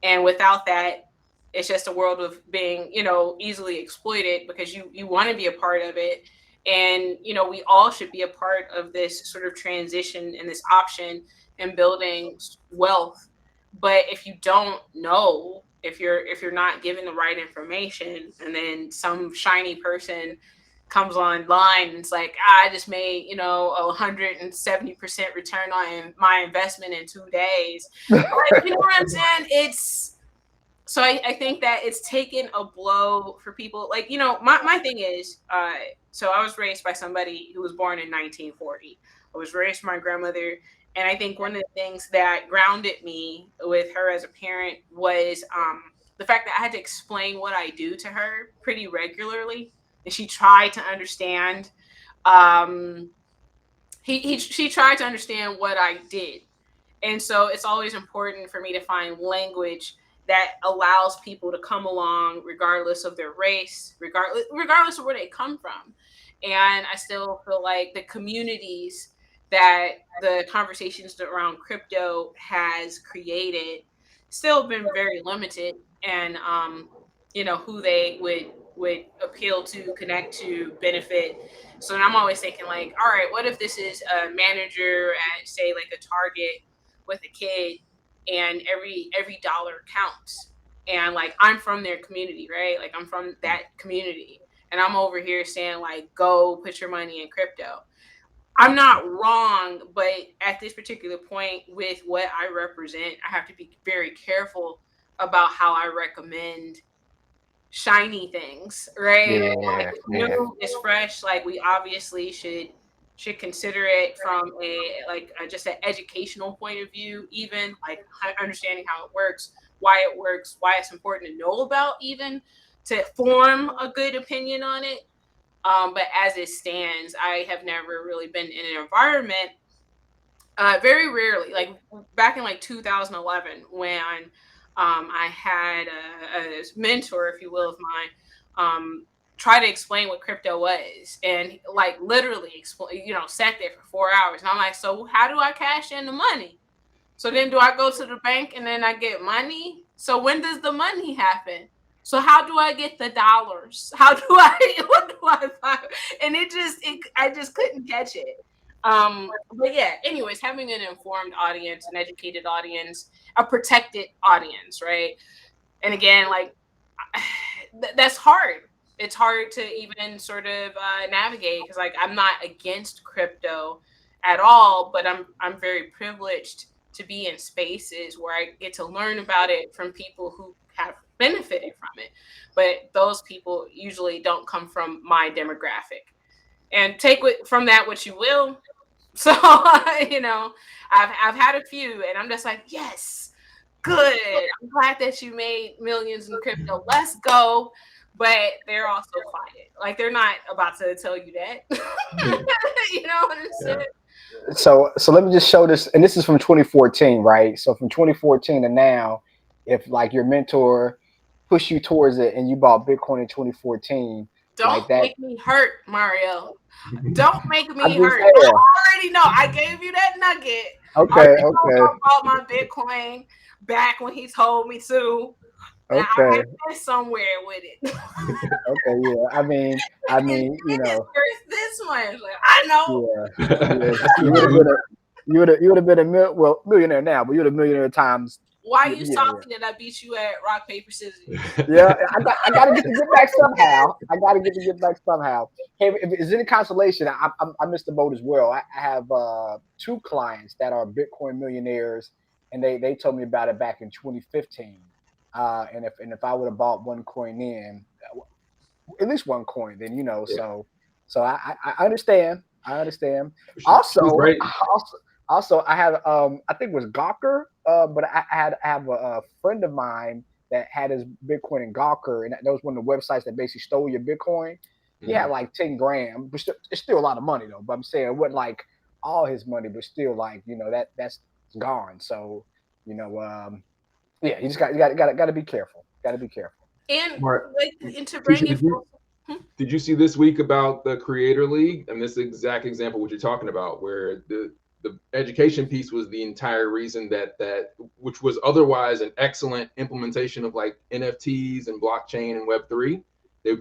And without that, it's just a world of being, you know, easily exploited because you want to be a part of it. And, you know, we all should be a part of this sort of transition and this option in building wealth. But if you don't know, if you're not given the right information, and then some shiny person comes online and it's like, I just made, you know, 170% return on my investment in 2 days. Like, you know what I'm saying? It's so I think that it's taken a blow for people. Like, you know, my thing is, so I was raised by somebody who was born in 1940. I was raised by my grandmother. And I think one of the things that grounded me with her as a parent was the fact that I had to explain what I do to her pretty regularly. And she tried to understand. She tried to understand what I did. And so it's always important for me to find language that allows people to come along regardless of their race, regardless of where they come from. And I still feel like the communities that the conversations around crypto has created still been very limited, and you know, who they would appeal to, connect to, benefit. So I'm always thinking like, all right, what if this is a manager at, say, like a Target with a kid, and every dollar counts. And like, I'm from their community, right? Like, I'm from that community, and I'm over here saying like, go put your money in crypto. I'm not wrong, but at this particular point with what I represent, I have to be very careful about how I recommend shiny things, right? Like, it's new, it's fresh. Like, we obviously should consider it from just an educational point of view, even like understanding how it works, why it's important to know about, even to form a good opinion on it. But as it stands, I have never really been in an environment, very rarely, like back in like 2011, when I had a mentor, if you will, of mine, try to explain what crypto was, and like literally explain, sat there for 4 hours, and I'm like, so how do I cash in the money? So then do I go to the bank and then I get money? So when does the money happen? So how do I get the dollars? What do I buy? And I just couldn't catch it. But yeah, anyways, having an informed audience, an educated audience, a protected audience, right? And again, like, that's hard. It's hard to even sort of navigate, because like, I'm not against crypto at all, but I'm very privileged to be in spaces where I get to learn about it from people who have benefited from it. But those people usually don't come from my demographic. And take from that what you will. So I've had a few, and I'm just like, yes, good. I'm glad that you made millions in crypto. Let's go. But they're also quiet. Like, they're not about to tell you that. You know what I'm saying? So let me just show this, and this is from 2014, right? So from 2014 to now, if like your mentor pushed you towards it and you bought Bitcoin in 2014, don't like that, make me hurt, Mario. Don't make me I'm just hurt. saying. I already know. I gave you that nugget. Okay, I bought my Bitcoin back when he told me to. And I went somewhere with it. Okay, yeah. I mean, this much. Like, I know. Yeah. You would have been a millionaire now, but you would have millionaire times. Why are you talking that I beat you at rock, paper, scissors? Yeah, I got to get back somehow. Hey, if it's any consolation, I missed the boat as well. I have 2 clients that are Bitcoin millionaires, and they told me about it back in 2015. And if I would have bought one coin in, at least one coin, then so I understand. Also, right. also I had I think it was Gawker, but I have a friend of mine that had his Bitcoin in Gawker, and that was one of the websites that basically stole your Bitcoin. He had like 10 grand, but it's still a lot of money though. But I'm saying it wasn't like all his money, but still like that's gone. So yeah, you just got to be careful. Got to be careful. And and to bring it. Did you see this week about the Creator League and this exact example what you're talking about, where the education piece was the entire reason that which was otherwise an excellent implementation of like NFTs and blockchain and Web3,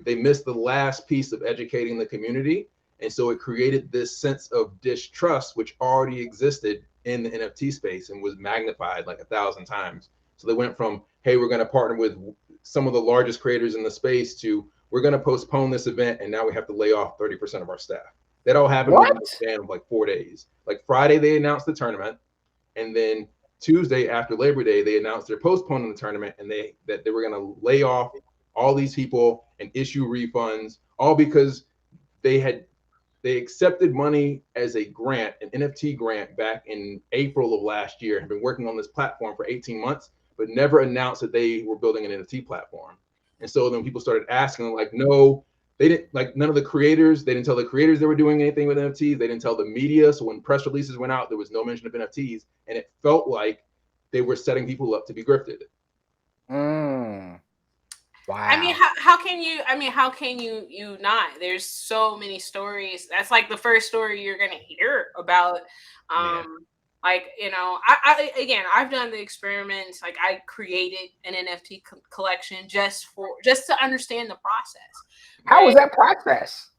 they missed the last piece of educating the community, and so it created this sense of distrust which already existed in the NFT space and was magnified like 1,000 times. So they went from, hey, we're going to partner with some of the largest creators in the space to, we're going to postpone this event and now we have to lay off 30% of our staff. That all happened in a span of like 4 days. Like Friday, they announced the tournament, and then Tuesday after Labor Day, they announced they're postponing the tournament, and that they were going to lay off all these people and issue refunds, all because they accepted money as a grant, an NFT grant, back in April of last year, have been working on this platform for 18 months, but never announced that they were building an NFT platform. And so then people started asking, like, no, they didn't, like, none of the creators, they didn't tell the creators they were doing anything with NFTs. They didn't tell the media. So when press releases went out, there was no mention of NFTs. And it felt like they were setting people up to be grifted. Wow. I mean, how can you not? There's so many stories. That's like the first story you're going to hear about. Like, I've done the experiments. Like, I created an NFT collection just to understand the process. How was that process?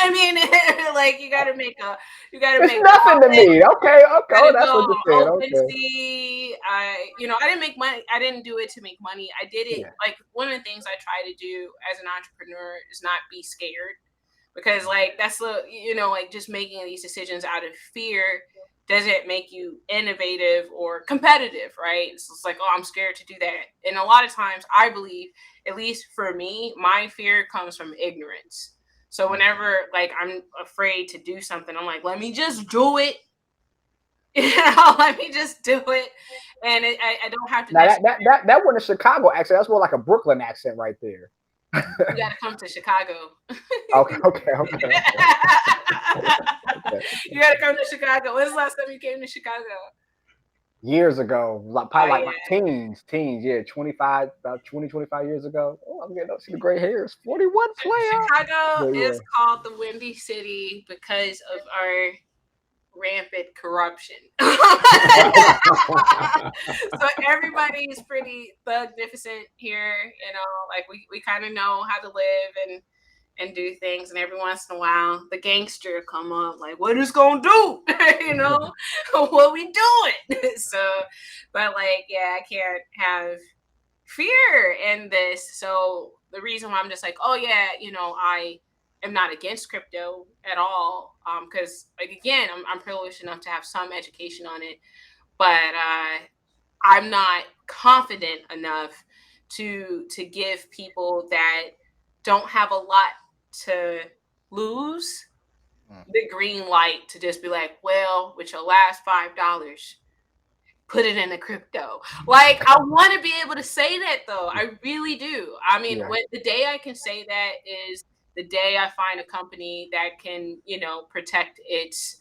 I mean, like you got to make It's nothing to me. Okay. Oh, that's what you said. Okay. I didn't make money. I didn't do it to make money. I did it Yeah. like one of the things I try to do as an entrepreneur is not be scared, because like that's like just making these decisions out of fear doesn't make you innovative or competitive, right? It's just like, oh, I'm scared to do that. And a lot of times I believe, at least for me, my fear comes from ignorance. So whenever like I'm afraid to do something, I'm like, let me just do it. Let me just do it. And I don't have to. Now that one in Chicago accent, that's more like a Brooklyn accent right there. You got to come to Chicago. Okay. You got to come to Chicago. When's the last time you came to Chicago? Years ago, probably my teens, yeah, 25, about 20, 25 years ago. Oh, I'm getting up to the gray hairs. 41 player. Chicago is called the Windy City because of our rampant corruption. So everybody's pretty thugnificent here, like we kind of know how to live and do things, and every once in a while the gangster come up like, what is gonna do? What we doing? So but like, yeah, I can't have fear in this. So the reason why I'm just like, oh yeah, I am not against crypto at all, because like, again, I'm privileged enough to have some education on it, but I'm not confident enough to give people that don't have a lot to lose the green light to just be like, well, with your last $5, put it in the crypto. Like, I want to be able to say that though. I really do. I mean, when the day I can say that is the day I find a company that can, protect its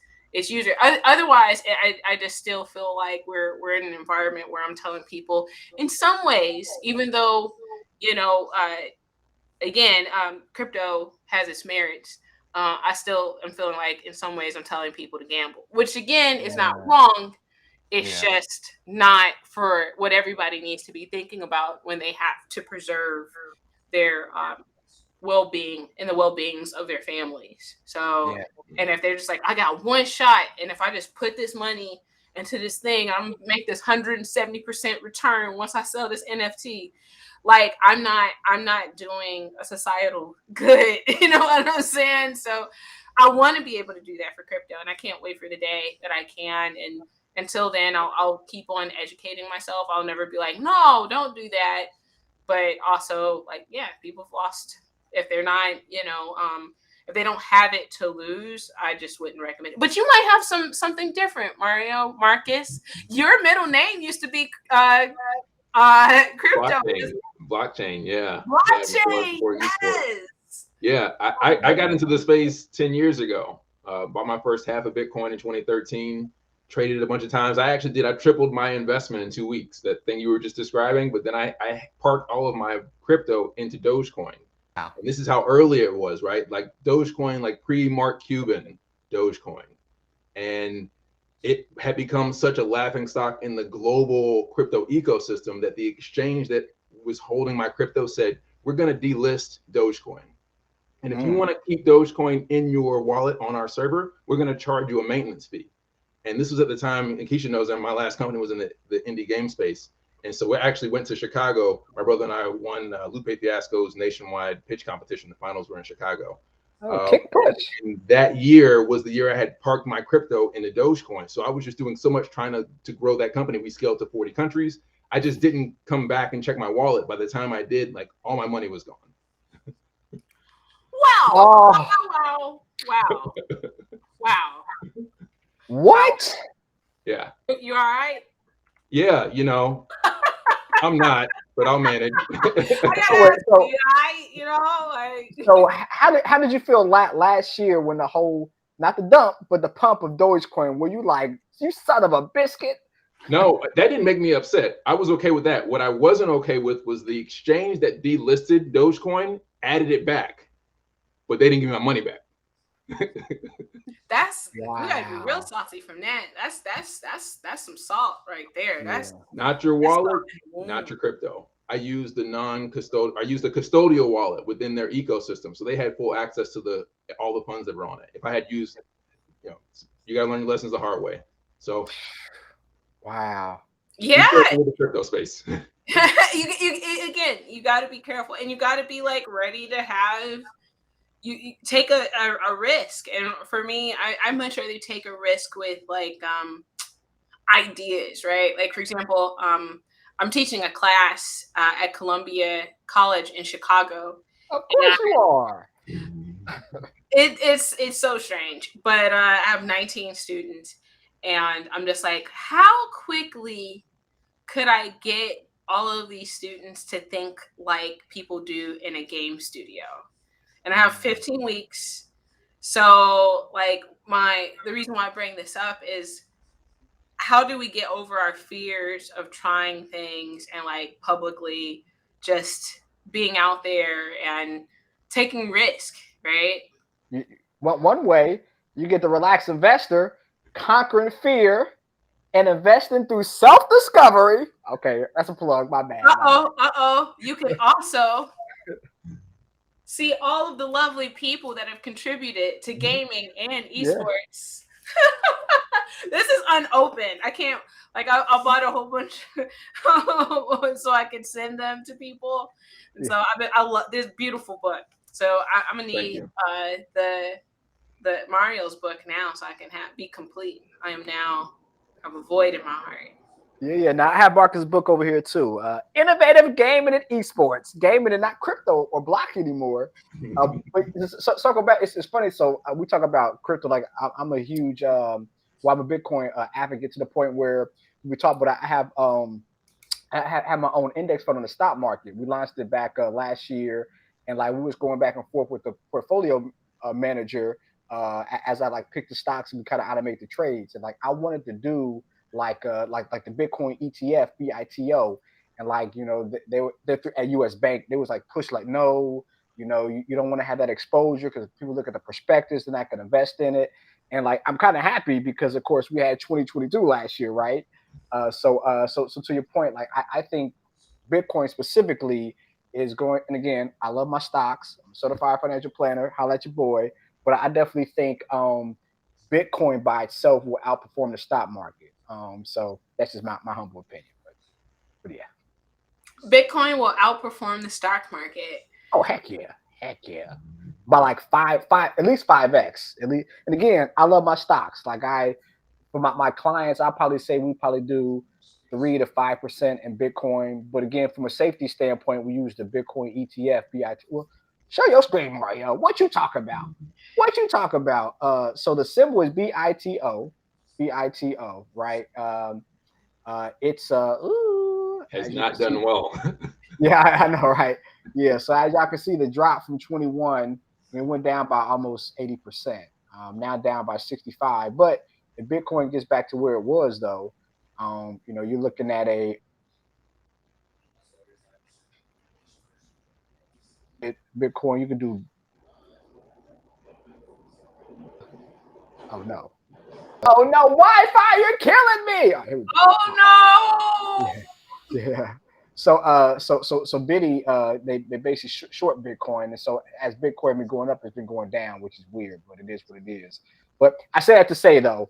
user. Otherwise, I just still feel like we're in an environment where I'm telling people, in some ways, even though, again, crypto has its merits, I still am feeling like in some ways I'm telling people to gamble, which again is not wrong. It's just not for what everybody needs to be thinking about when they have to preserve their well-being and the well-beings of their families. So, and if they're just like, I got one shot, and if I just put this money into this thing, I'm gonna make this 170% return once I sell this NFT. Like, I'm not doing a societal good. You know what I'm saying? So I want to be able to do that for crypto, and I can't wait for the day that I can. And until then, I'll keep on educating myself. I'll never be like, no, don't do that. But also, like, yeah, people have lost. If they're not, if they don't have it to lose, I just wouldn't recommend it. But you might have something different, Marcus. Your middle name used to be crypto. Blockchain, yeah. Blockchain, yes. Yeah, I got into the space 10 years ago. Bought my first half of Bitcoin in 2013. Traded it a bunch of times. I tripled my investment in 2 weeks, that thing you were just describing. But then I parked all of my crypto into Dogecoin. Wow. And this is how early it was, right? Like Dogecoin, like pre-Mark Cuban Dogecoin. And it had become such a laughingstock in the global crypto ecosystem that the exchange that was holding my crypto said, we're going to delist Dogecoin. And if you want to keep Dogecoin in your wallet on our server, we're going to charge you a maintenance fee. And this was at the time, and Keisha knows that my last company was in the indie game space. And so we actually went to Chicago. My brother and I won Lupe Fiasco's nationwide pitch competition. The finals were in Chicago. Kick push. And that year was the year I had parked my crypto in the Dogecoin. So I was just doing so much trying to grow that company. We scaled to 40 countries. I just didn't come back and check my wallet. By the time I did, like, all my money was gone. Wow. Oh. Wow. What? Yeah. You all right? Yeah, I'm not, but I'll manage. So how did you feel last year when the whole, not the dump, but the pump of Dogecoin? Were you like, you son of a biscuit? No, that didn't make me upset. I was okay with that. What I wasn't okay with was the exchange that delisted Dogecoin added it back, but they didn't give me my money back. You gotta be real salty from that. That's some salt right there. That's not your wallet, not your crypto. I used the custodial wallet within their ecosystem, so they had full access to all the funds that were on it. If I had used, you gotta learn your lessons the hard way. So, wow, yeah. With the crypto space. you got to be careful, and you got to be like ready to have you take a risk. And for me, I much rather take a risk with like ideas, right? Like, for example, I'm teaching a class at Columbia College in Chicago. Of course you are. It's so strange, but I have 19 students, and I'm just like, how quickly could I get all of these students to think like people do in a game studio? And I have 15 weeks. So like the reason why I bring this up is, how do we get over our fears of trying things and like publicly just being out there and taking risk, right? One way you get the relaxed investor, conquering fear and investing through self-discovery. Okay, that's a plug. My bad. You can also see all of the lovely people that have contributed to gaming and esports. This is unopened. I can't, like, I bought a whole bunch so I can send them to people. And so I love this beautiful book. So I'm gonna need the Mario's book now, so I can be complete. I have a void in my heart. Yeah. Now I have Marcus' book over here too. Innovative gaming and esports, gaming and not crypto or block anymore. But circle back. It's funny. So we talk about crypto. Like I'm a huge, I'm a Bitcoin advocate to the point where we talk. But I have my own index fund on the stock market. We launched it back last year, and like we was going back and forth with the portfolio manager as I like pick the stocks and we kind of automate the trades. And like I wanted to do like the Bitcoin ETF BITO, and like they're at US Bank. They was like push like, no, you don't want to have that exposure because people look at the prospectus, they're not going to invest in it. And like I'm kind of happy because of course we had 2022 last year, right? So to your point, like I think Bitcoin specifically is going. And again, I love my stocks. I'm a certified financial planner. Holla at your boy. But I definitely think Bitcoin by itself will outperform the stock market. So that's just my humble opinion. But yeah, Bitcoin will outperform the stock market. Oh heck yeah, by like five at least 5x at least. And again, I love my stocks. Like for my clients, I probably say we probably do 3 to 5% in Bitcoin. But again, from a safety standpoint, we use the Bitcoin ETF BIT. Well, show your screen, Mario. What you talk about? So the symbol is BITO, right? It's has not done well. Yeah, I know, right? Yeah. So as y'all can see, the drop from 21, it went down by almost 80%. Now down by 65. But if Bitcoin gets back to where it was, though, you're looking at Bitcoin. You can do. Oh no! Wi-Fi! You're killing me! Oh no! Yeah. So Biddy, they basically short Bitcoin, and so as Bitcoin been going up, it's been going down, which is weird, but it is what it is. But I say that to say though,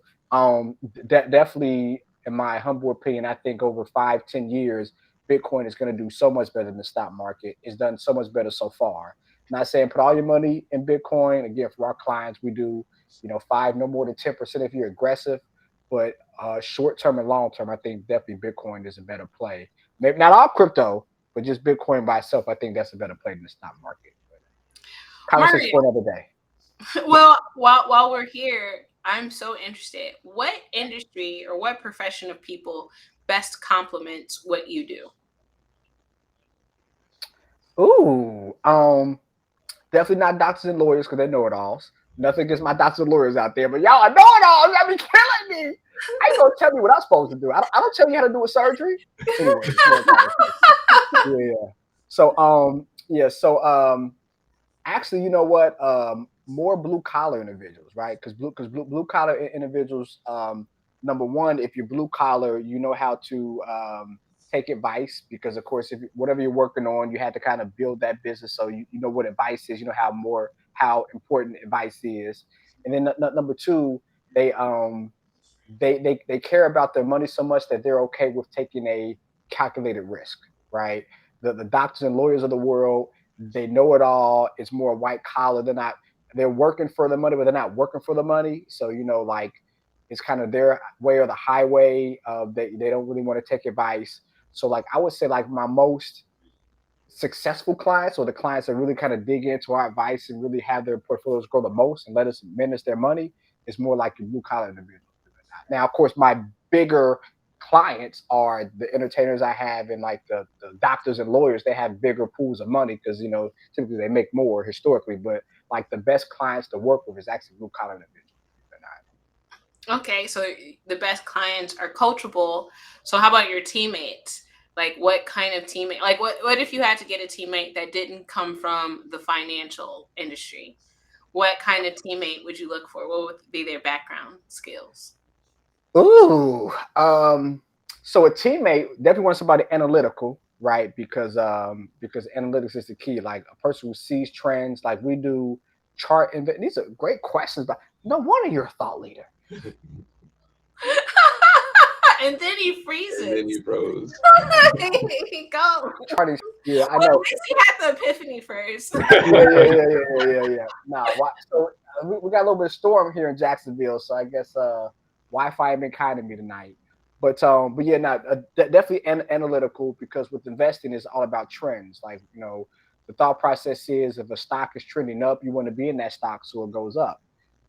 definitely, in my humble opinion, I think over 5-10 years, Bitcoin is going to do so much better than the stock market. It's done so much better so far. Not saying put all your money in Bitcoin. Again, for our clients, we do no more than 10% if you're aggressive. But short term and long term, I think definitely Bitcoin is a better play. Maybe not all crypto, but just Bitcoin by itself. I think that's a better play than the stock market. Conversation for another day. Well, while we're here, I'm so interested. What industry or what profession of people best complements what you do? Ooh, definitely not doctors and lawyers because they know it alls. Nothing against my doctors and lawyers out there, but y'all are know it all. Y'all be killing me. I ain't gonna tell me what I'm supposed to do. I don't tell you how to do a surgery. Anyway, yeah. So actually, you know what? More blue collar individuals, right? Because blue collar individuals. Number one, if you're blue collar, you know how to take advice because, of course, if whatever you're working on, you had to kind of build that business so you know what advice is. You know how important advice is. And then number two, they they care about their money so much that they're okay with taking a calculated risk, right? The doctors and lawyers of the world, they know it all. It's more white collar. They're working for the money, but they're not working for the money. So like it's kind of their way or the highway. They don't really want to take advice. So like I would say like my most successful clients or the clients that really kind of dig into our advice and really have their portfolios grow the most and let us manage their money is more like your blue collar individuals. Now, of course, my bigger clients are the entertainers I have and like the doctors and lawyers. They have bigger pools of money because typically they make more historically. But like the best clients to work with is actually blue collar individuals. Okay, so the best clients are coachable. So how about your teammates? Like what kind of teammate? Like what if you had to get a teammate that didn't come from the financial industry? What kind of teammate would you look for? What would be their background skills? Ooh, so a teammate definitely wants somebody analytical, right? Because analytics is the key. Like a person who sees trends, like we do chart and these are great questions, but no wonder you're a thought leader. And then he freezes. And then you froze. He goes. Yeah, I Well, know. at least he had the epiphany first. Yeah. Nah, so we got a little bit of storm here in Jacksonville, so I guess Wi-Fi ain't been kind to me tonight. But yeah, no, definitely analytical because with investing is all about trends. Like the thought process is if a stock is trending up, you want to be in that stock so it goes up.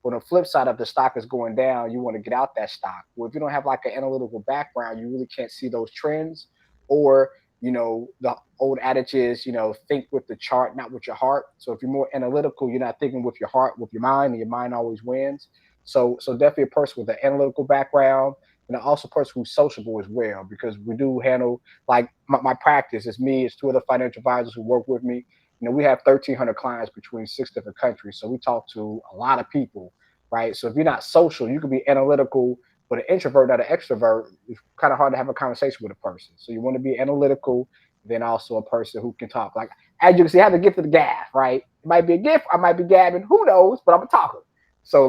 On the flip side, if the stock is going down, you want to get out that stock. Well, if you don't have like an analytical background, you really can't see those trends. Or the old adage is, think with the chart, not with your heart. So if you're more analytical, you're not thinking with your heart, with your mind, and your mind always wins. So definitely a person with an analytical background, and also a person who's sociable as well, because we do handle like my practice is me, it's two other financial advisors who work with me. We have 1,300 clients between 6 different countries, so we talk to a lot of people, right? So if you're not social, you can be analytical, but an introvert, not an extrovert, it's kind of hard to have a conversation with a person. So you want to be analytical, then also a person who can talk. Like as you can see, I have the gift of the gab, right? It might be a gift, I might be gabbing, who knows? But I'm a talker. So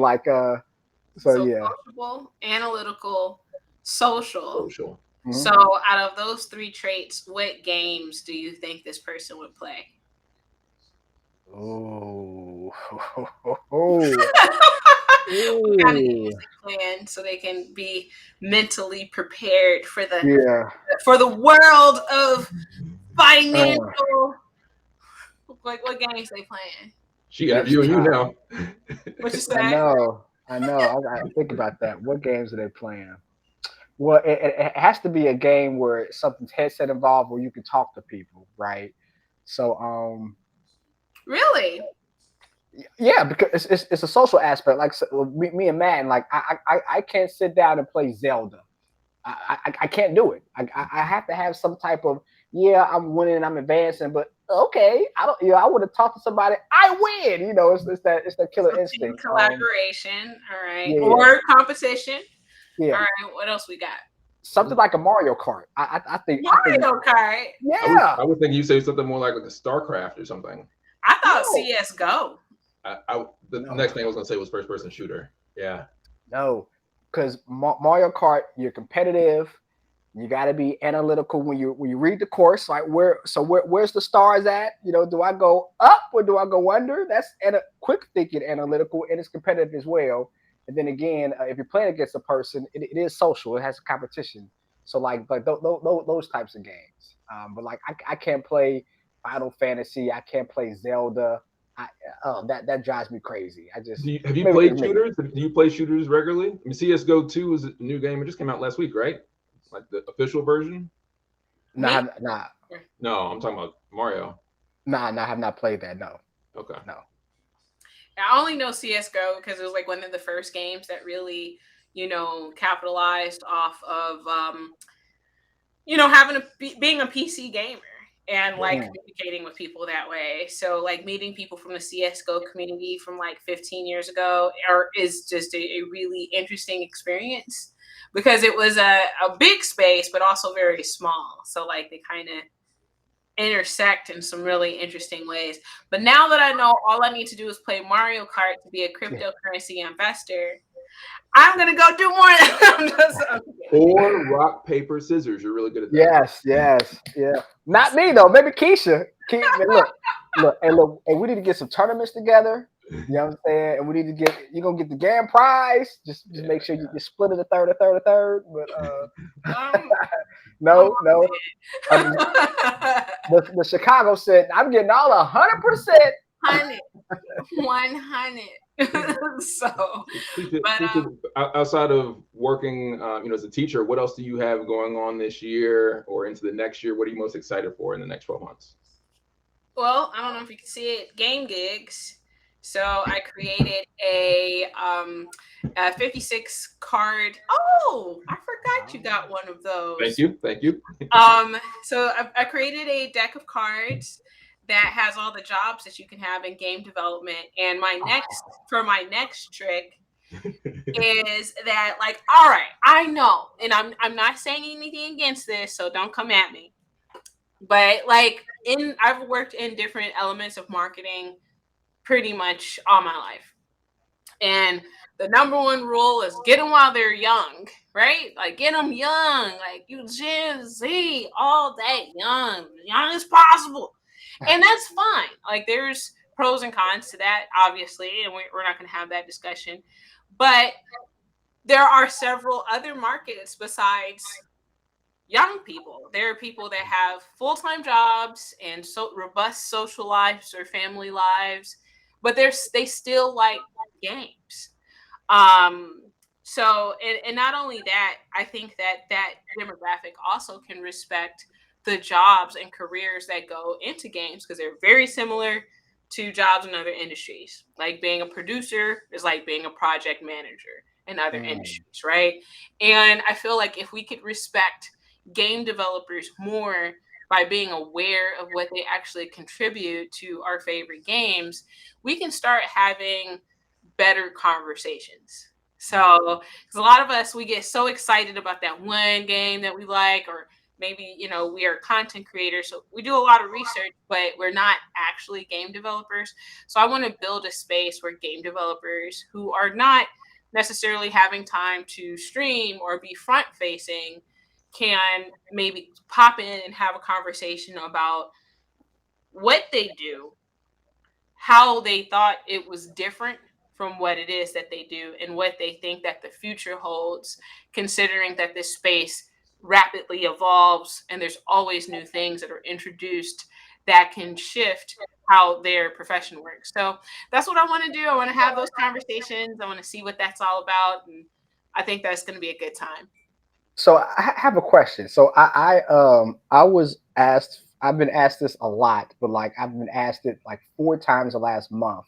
so yeah. Sociable, analytical, social. Social. Mm-hmm. So out of those three traits, what games do you think this person would play? Oh. What kind of games they plan so they can be mentally prepared for the world of financial. What games they playing? She interviewing you now. What you say? I know. I gotta think about that. What games are they playing? Well, it has to be a game where something's headset involved, where you can talk to people, right? So, Really? yeah, because it's a social aspect. Like so, me and Matt, like I can't sit down and play Zelda. I can't do it. I have to have some type of I'm winning, I'm advancing, but okay, I don't I want to talk to somebody, I win. It's that killer instinct. Collaboration, all right, Yeah. or competition. Yeah. All right, what else we got? Something like a Mario Kart. I think Mario Kart. Yeah. I would think you say something more like a StarCraft or something. I thought CS:GO. The next thing I was gonna say was first person shooter. Yeah. No, because Mario Kart, you're competitive. You got to be analytical when you read the course. Like where's the stars at? Do I go up or do I go under? That's quick thinking, analytical, and it's competitive as well. And then again, if you're playing against a person, it is social. It has a competition. So like those types of games. But like I can't play Final Fantasy. I can't play Zelda. That drives me crazy. Have you played shooters? Do you play shooters regularly? I mean, CS:GO 2 is a new game. It just came out last week, right? Like the official version? Nah. No, I'm talking about Mario. Nah, I have not played that. No. Okay. No. I only know CS:GO because it was like one of the first games that really, capitalized off of, being a PC gamer. and like communicating with people that way. So like meeting people from the CS:GO community from like 15 years ago is just a really interesting experience because it was a big space, but also very small. So like they kind of intersect in some really interesting ways. But now that I know all I need to do is play Mario Kart to be a cryptocurrency investor, I'm gonna go do more. Or rock, paper, scissors. You're really good at that. Yes. Not me though. Maybe Keisha. Look, and we need to get some tournaments together. You know what I'm saying? And we need to you're gonna get the game prize. Just make sure you split it a third. But no. The Chicago said, I'm getting all 100%. 100. So, outside of working, as a teacher, what else do you have going on this year or into the next year? What are you most excited for in the next 12 months? Well, I don't know if you can see it, game gigs. So I created a 56 card. Oh, I forgot you got one of those. Thank you. So I created a deck of cards that has all the jobs that you can have in game development. And my next trick is that, like, all right, I know, and I'm not saying anything against this, so don't come at me. But like I've worked in different elements of marketing pretty much all my life. And the number one rule is get them while they're young, right? Like get them young, like you Gen Z, all that young as possible. And that's fine. Like there's pros and cons to that, obviously, and we're not going to have that discussion. But there are several other markets besides young people. There are people that have full-time jobs and robust social lives or family lives, but they still like games. So and not only that, I think that demographic also can respect the jobs and careers that go into games because they're very similar to jobs in other industries. Like being a producer is like being a project manager in other industries, right? And I feel like if we could respect game developers more by being aware of what they actually contribute to our favorite games, we can start having better conversations. So, because a lot of us, we get so excited about that one game that we like, or maybe, we are content creators. So we do a lot of research, but we're not actually game developers. So I want to build a space where game developers who are not necessarily having time to stream or be front facing can maybe pop in and have a conversation about what they do, how they thought it was different from what it is that they do, and what they think that the future holds, considering that this space rapidly evolves and there's always new things that are introduced that can shift how their profession works. So that's what I want to do. I want to have those conversations. I want to see what that's all about. And I think that's going to be a good time. So I have a question. So I was asked. I've been asked this a lot, but like I've been asked it like 4 times the last month,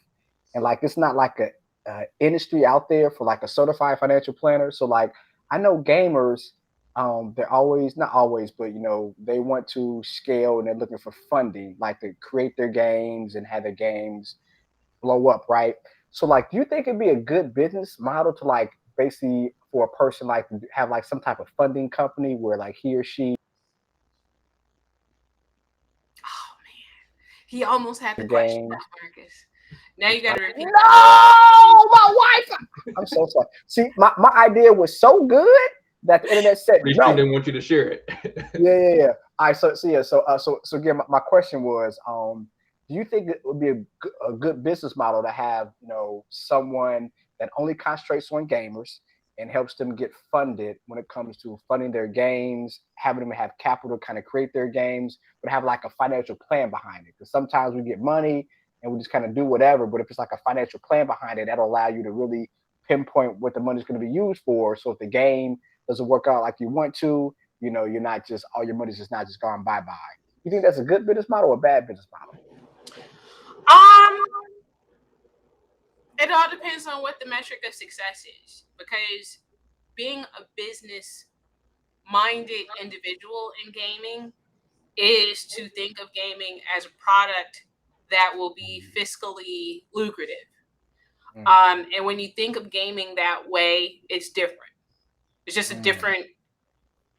and like it's not like a industry out there for like a certified financial planner. So like I know gamers, they're always not always, but they want to scale and they're looking for funding, like to create their games and have their games blow up, right? So like, do you think it'd be a good business model to like basically for a person like to have like some type of funding company where like he or she He almost had the question, Marcus. Now you got to repeat. No, my wife. I'm so sorry. See, my idea was so good that the internet said no. Didn't want you to share it. Yeah. All right. So again, my question was, do you think it would be a good business model to have someone that only concentrates on gamers and helps them get funded when it comes to funding their games, having them have capital to kind of create their games, but have like a financial plan behind it? Because sometimes we get money and we just kind of do whatever, but if it's like a financial plan behind it, that'll allow you to really pinpoint what the money's going to be used for. So if the game doesn't work out like you want to, you're not just, all your money's just not just gone bye-bye. You think that's a good business model or a bad business model? It all depends on what the metric of success is, because being a business minded individual in gaming is to think of gaming as a product that will be fiscally lucrative. And when you think of gaming that way, it's different. It's just a different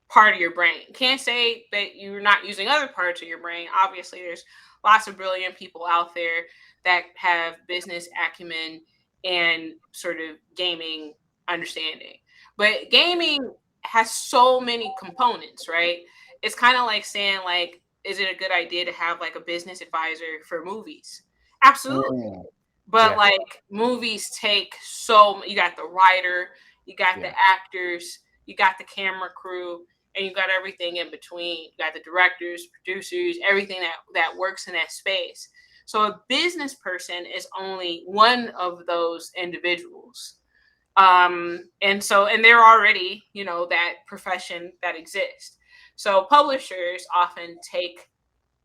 part of your brain. Can't say that you're not using other parts of your brain. Obviously, there's lots of brilliant people out there that have business acumen and sort of gaming understanding. But gaming has so many components, right? It's kind of like saying, like, is it a good idea to have like a business advisor for movies? Absolutely. But like movies take you got the writer, you got the actors, you got the camera crew, and you got everything in between. You got the directors, producers, everything that works in that space. So a business person is only one of those individuals. And they're already, that profession that exists. So publishers often take,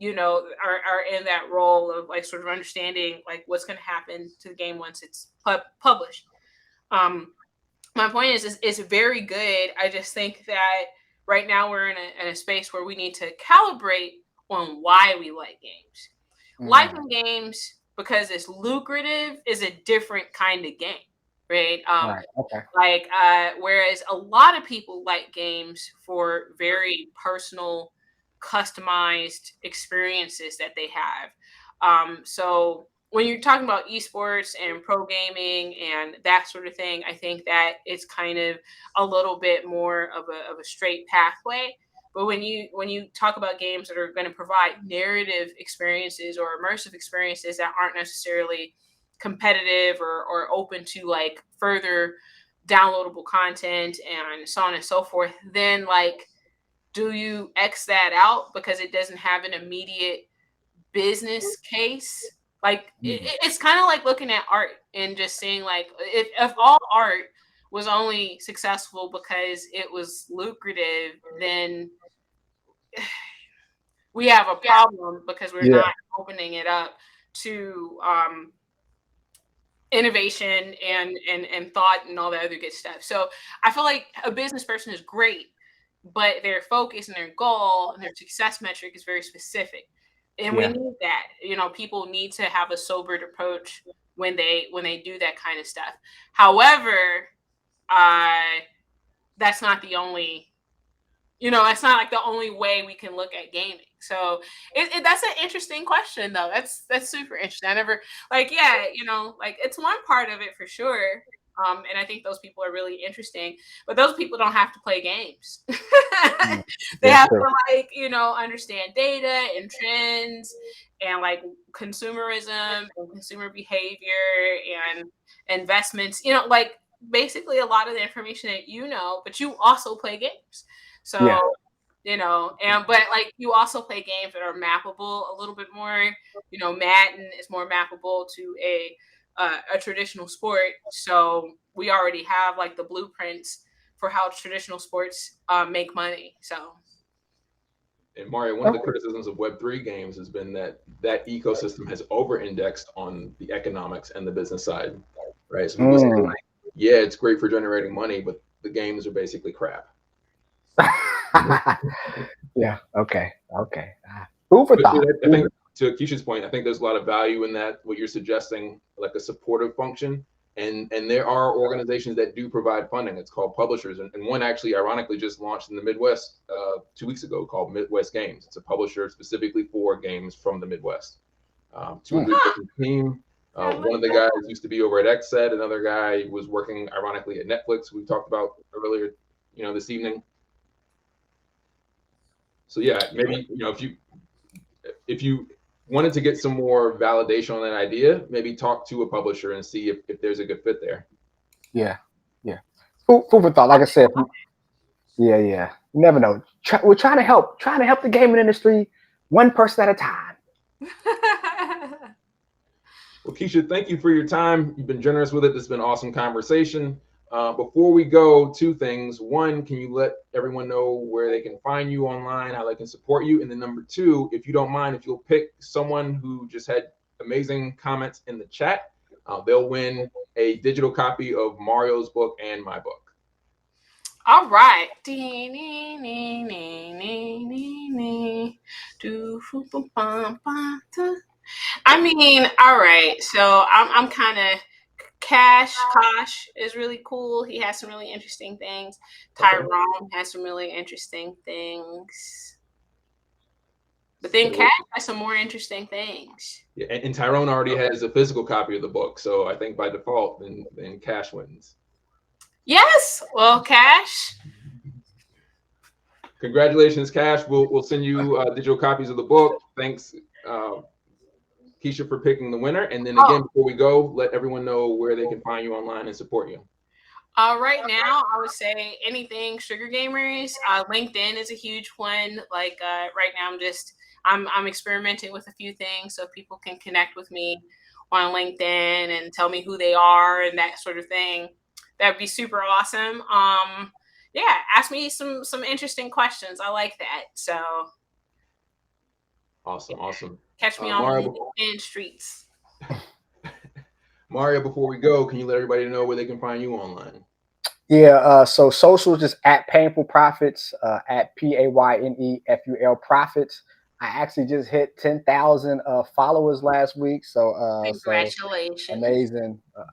are in that role of like sort of understanding like what's going to happen to the game once it's published. My point is it's very good. I just think that right now we're in a space where we need to calibrate on why we like games. Liking games because it's lucrative is a different kind of game, right? Whereas a lot of people like games for very personal, customized experiences that they have. So when you're talking about esports and pro gaming and that sort of thing, I think that it's kind of a little bit more of a straight pathway. But when you talk about games that are going to provide narrative experiences or immersive experiences that aren't necessarily competitive or open to like further downloadable content and so on and so forth, then like, do you X that out because it doesn't have an immediate business case? Like it's kind of like looking at art and just saying like, if all art was only successful because it was lucrative, then we have a problem because we're not opening it up to innovation and thought and all that other good stuff. So I feel like a business person is great, but their focus and their goal and their success metric is very specific. And we need that. People need to have a sobered approach when they do that kind of stuff. However, that's not the only, that's not like the only way we can look at gaming. So that's an interesting question, though. That's super interesting. I never it's one part of it for sure. And I think those people are really interesting, but those people don't have to play games. They have to understand data and trends and like consumerism and consumer behavior and investments, basically a lot of the information that but you also play games. So, but like you also play games that are mappable a little bit more. Madden is more mappable to a traditional sport. So we already have like the blueprints for how traditional sports make money. So. And Mario, one of the criticisms of Web3 games has been that ecosystem has over-indexed on the economics and the business side, right? So people say, like, yeah, it's great for generating money, but the games are basically crap. Okay. Food for thought. I think to Keisha's point, I think there's a lot of value in that. What you're suggesting, like a supportive function, and there are organizations that do provide funding. It's called publishers, and one actually, ironically, just launched in the Midwest 2 weeks ago called Midwest Games. It's a publisher specifically for games from the Midwest. 200-person team. One of the guys used to be over at XSET. Another guy was working, ironically, at Netflix. We talked about earlier, this evening. So yeah, maybe if you wanted to get some more validation on that idea, maybe talk to a publisher and see if there's a good fit there. Yeah. Food for thought. Like I said, you never know. We're trying to help the gaming industry one person at a time. Well, Keisha, thank you for your time. You've been generous with it. This has been an awesome conversation. Before we go, two things. One, can you let everyone know where they can find you online, how they can support you? And then number two, if you don't mind, if you'll pick someone who just had amazing comments in the chat, they'll win a digital copy of Mario's book and my book. All right. I mean, all right. So I'm kind of Kosh is really cool. He has some really interesting things. Tyrone has some really interesting things. But then Cash has some more interesting things. Yeah, and Tyrone already has a physical copy of the book, so I think by default, then Cash wins. Yes. Well, Cash. Congratulations, Cash. We'll send you digital copies of the book. Thanks, Keisha, for picking the winner. And then again, before we go, let everyone know where they can find you online and support you. Right now, I would say anything Sugar Gamers. LinkedIn is a huge one. Like right now, I'm experimenting with a few things so people can connect with me on LinkedIn and tell me who they are and that sort of thing. That'd be super awesome. Yeah, ask me some interesting questions. I like that. So awesome. Catch me on the LinkedIn streets. Mario, before we go, can you let everybody know where they can find you online? Yeah, so social just at Painful Profits, at PAYNEFUL Profits. I actually just hit 10,000 followers last week, so congratulations! So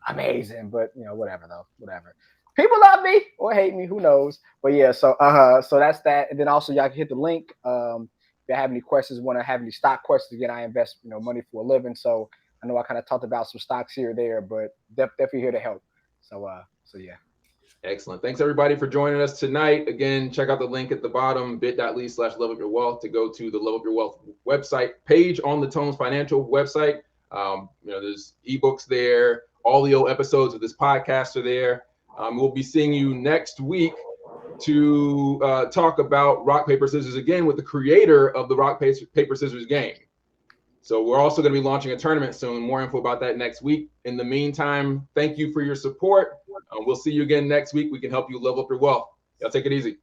amazing. But whatever though, whatever. People love me or hate me, who knows? But yeah, so that's that. And then also y'all can hit the link. If you have any questions, want to have any stock questions, again, I invest money for a living, so I know I kind of talked about some stocks here or there, but definitely here to help. So yeah. Excellent. Thanks everybody for joining us tonight. Again, check out the link at the bottom, bit.ly/levelupyourwealth to go to the Level Up Your Wealth website page on the Tones Financial website. There's ebooks there. All the old episodes of this podcast are there. We'll be seeing you next week to talk about rock, paper, scissors again with the creator of the rock, paper, scissors game. So we're also going to be launching a tournament soon. More info about that next week. In the meantime, thank you for your support. We'll see you again next week. We can help you level up your wealth. Y'all take it easy.